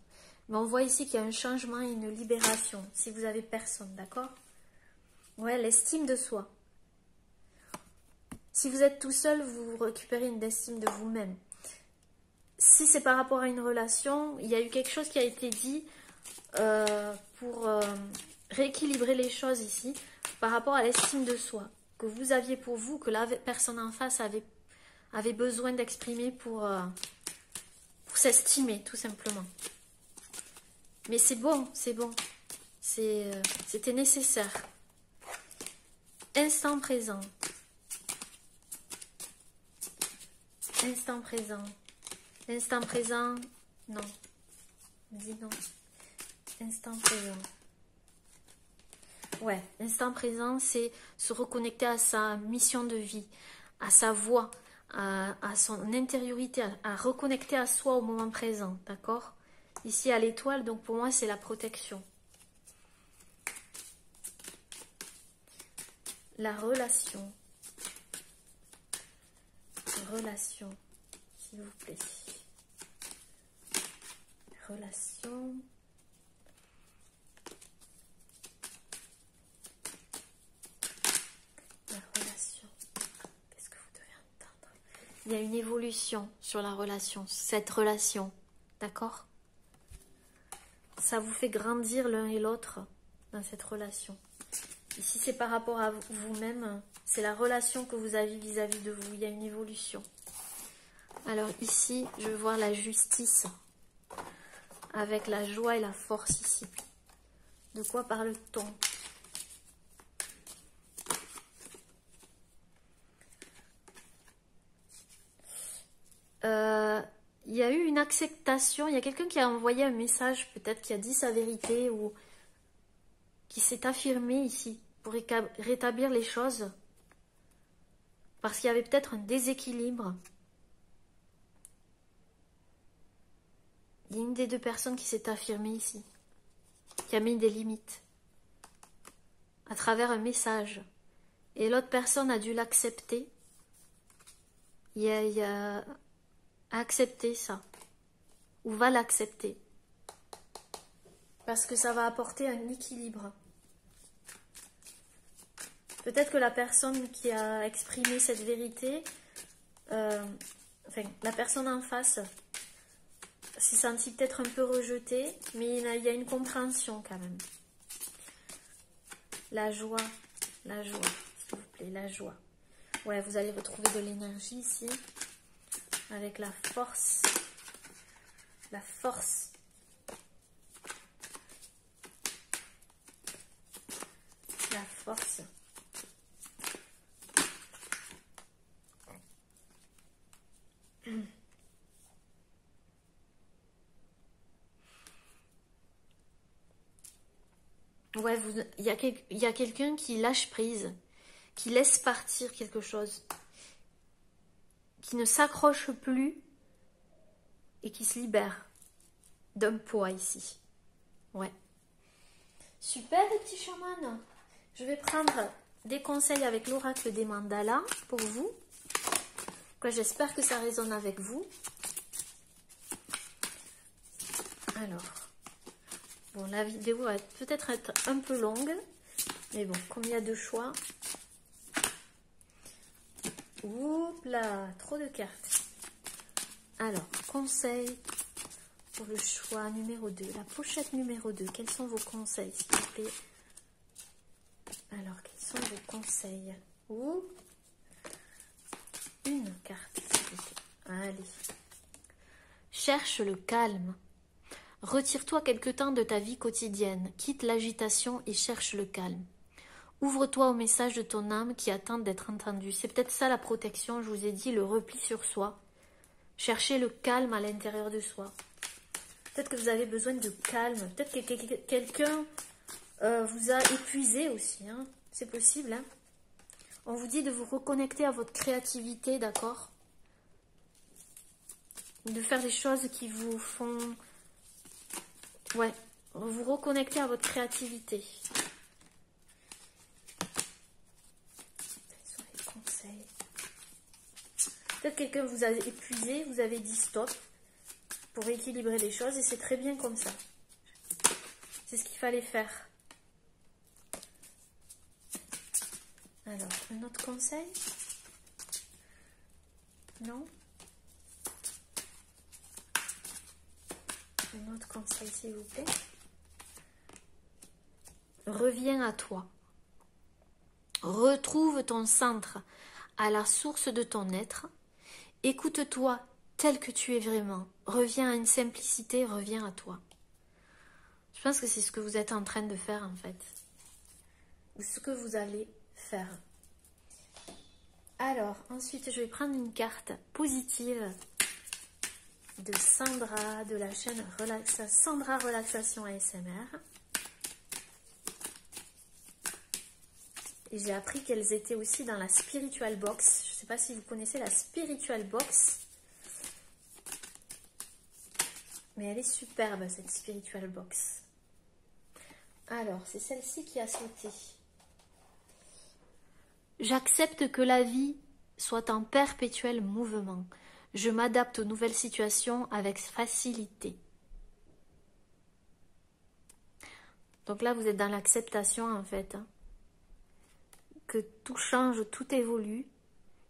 Mais on voit ici qu'il y a un changement et une libération, si vous avez personne, d'accord? Ouais, l'estime de soi. Si vous êtes tout seul, vous récupérez une estime de vous-même. Si c'est par rapport à une relation, il y a eu quelque chose qui a été dit pour rééquilibrer les choses ici, par rapport à l'estime de soi, que vous aviez pour vous, que la personne en face avait besoin d'exprimer pour s'estimer, tout simplement. Mais c'est bon, c'est bon. C'était nécessaire. Instant présent. Instant présent. Instant présent. Non. Dis non. Instant présent. Ouais, instant présent, c'est se reconnecter à sa mission de vie, à sa voix, à son intériorité, à reconnecter à soi au moment présent, d'accord? Ici à l'étoile, donc pour moi c'est la protection. La relation. Relation, s'il vous plaît. Relation. La relation. Qu'est-ce que vous devez entendre? Il y a une évolution sur la relation, cette relation, d'accord? Ça vous fait grandir l'un et l'autre dans cette relation. Ici, c'est par rapport à vous-même, c'est la relation que vous avez vis-à-vis de vous. Il y a une évolution. Alors ici, je veux voir la justice avec la joie et la force ici. De quoi parle-t-on? Il y a eu une acceptation, il y a quelqu'un qui a envoyé un message, peut-être qui a dit sa vérité ou qui s'est affirmé ici pour rétablir les choses. Parce qu'il y avait peut-être un déséquilibre. Il y a une des deux personnes qui s'est affirmée ici, qui a mis des limites à travers un message. Et l'autre personne a dû l'accepter. Il a accepté ça, ou va l'accepter. Parce que ça va apporter un équilibre. Peut-être que la personne qui a exprimé cette vérité, enfin, la personne en face s'est sentie peut-être un peu rejetée, mais il y a une compréhension quand même. La joie, s'il vous plaît, la joie. Ouais, vous allez retrouver de l'énergie ici, avec la force. La force. La force. Ouais, il y a quelqu'un qui lâche prise, qui laisse partir quelque chose, qui ne s'accroche plus et qui se libère d'un poids ici. Ouais. Super les petits chamans. Je vais prendre des conseils avec l'oracle des mandalas pour vous. J'espère que ça résonne avec vous. Alors, bon, la vidéo va peut-être être un peu longue, mais bon, comme il y a deux choix. Oups là, trop de cartes. Alors, conseil pour le choix numéro 2, la pochette numéro 2. Quels sont vos conseils, s'il vous plaît? Alors, quels sont vos conseils? Ouh, une carte, s'il vous plaît. Allez. Cherche le calme. Retire-toi quelque temps de ta vie quotidienne. Quitte l'agitation et cherche le calme. Ouvre-toi au message de ton âme qui attend d'être entendu. C'est peut-être ça la protection, je vous ai dit, le repli sur soi. Cherchez le calme à l'intérieur de soi. Peut-être que vous avez besoin de calme. Peut-être que quelqu'un vous a épuisé aussi. Hein. C'est possible. Hein. On vous dit de vous reconnecter à votre créativité, d'accord? De faire des choses qui vous font... Ouais, vous reconnecter à votre créativité. Sur les conseils. Peut-être que quelqu'un vous a épuisé, vous avez dit stop pour équilibrer les choses et c'est très bien comme ça. C'est ce qu'il fallait faire. Alors, un autre conseil? Non? Un autre conseil, s'il vous plaît. Reviens à toi. Retrouve ton centre à la source de ton être. Écoute-toi tel que tu es vraiment. Reviens à une simplicité, reviens à toi. Je pense que c'est ce que vous êtes en train de faire en fait. Ou ce que vous allez faire. Alors, ensuite, je vais prendre une carte positive de Sandra, de la chaîne Sandra Relaxation ASMR. Et j'ai appris qu'elles étaient aussi dans la Spiritual Box. Je ne sais pas si vous connaissez la Spiritual Box. Mais elle est superbe, cette Spiritual Box. Alors, c'est celle-ci qui a sauté. J'accepte que la vie soit en perpétuel mouvement. Je m'adapte aux nouvelles situations avec facilité. Donc là, vous êtes dans l'acceptation en fait. Hein. Que tout change, tout évolue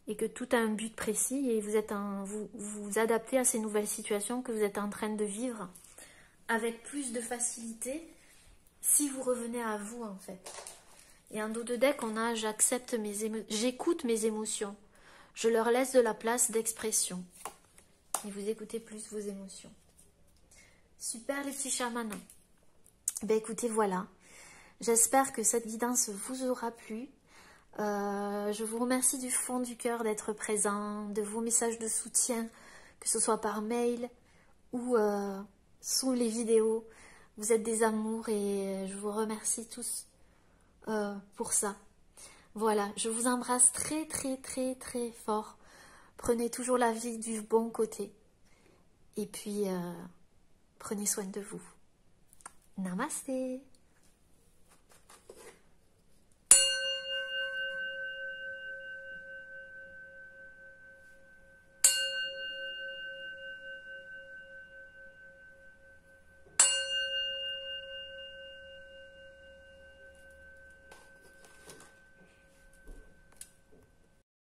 et que tout a un but précis et vous vous adaptez à ces nouvelles situations que vous êtes en train de vivre avec plus de facilité si vous revenez à vous en fait. Et en dos de deck, on a j'accepte j'écoute mes émotions. Je leur laisse de la place d'expression. Et vous écoutez plus vos émotions. Super les petits chamans. Ben écoutez, voilà. J'espère que cette guidance vous aura plu. Je vous remercie du fond du cœur d'être présent, de vos messages de soutien, que ce soit par mail ou sous les vidéos. Vous êtes des amours et je vous remercie tous pour ça. Voilà, je vous embrasse très très très très fort. Prenez toujours la vie du bon côté. Et puis, prenez soin de vous. Namasté.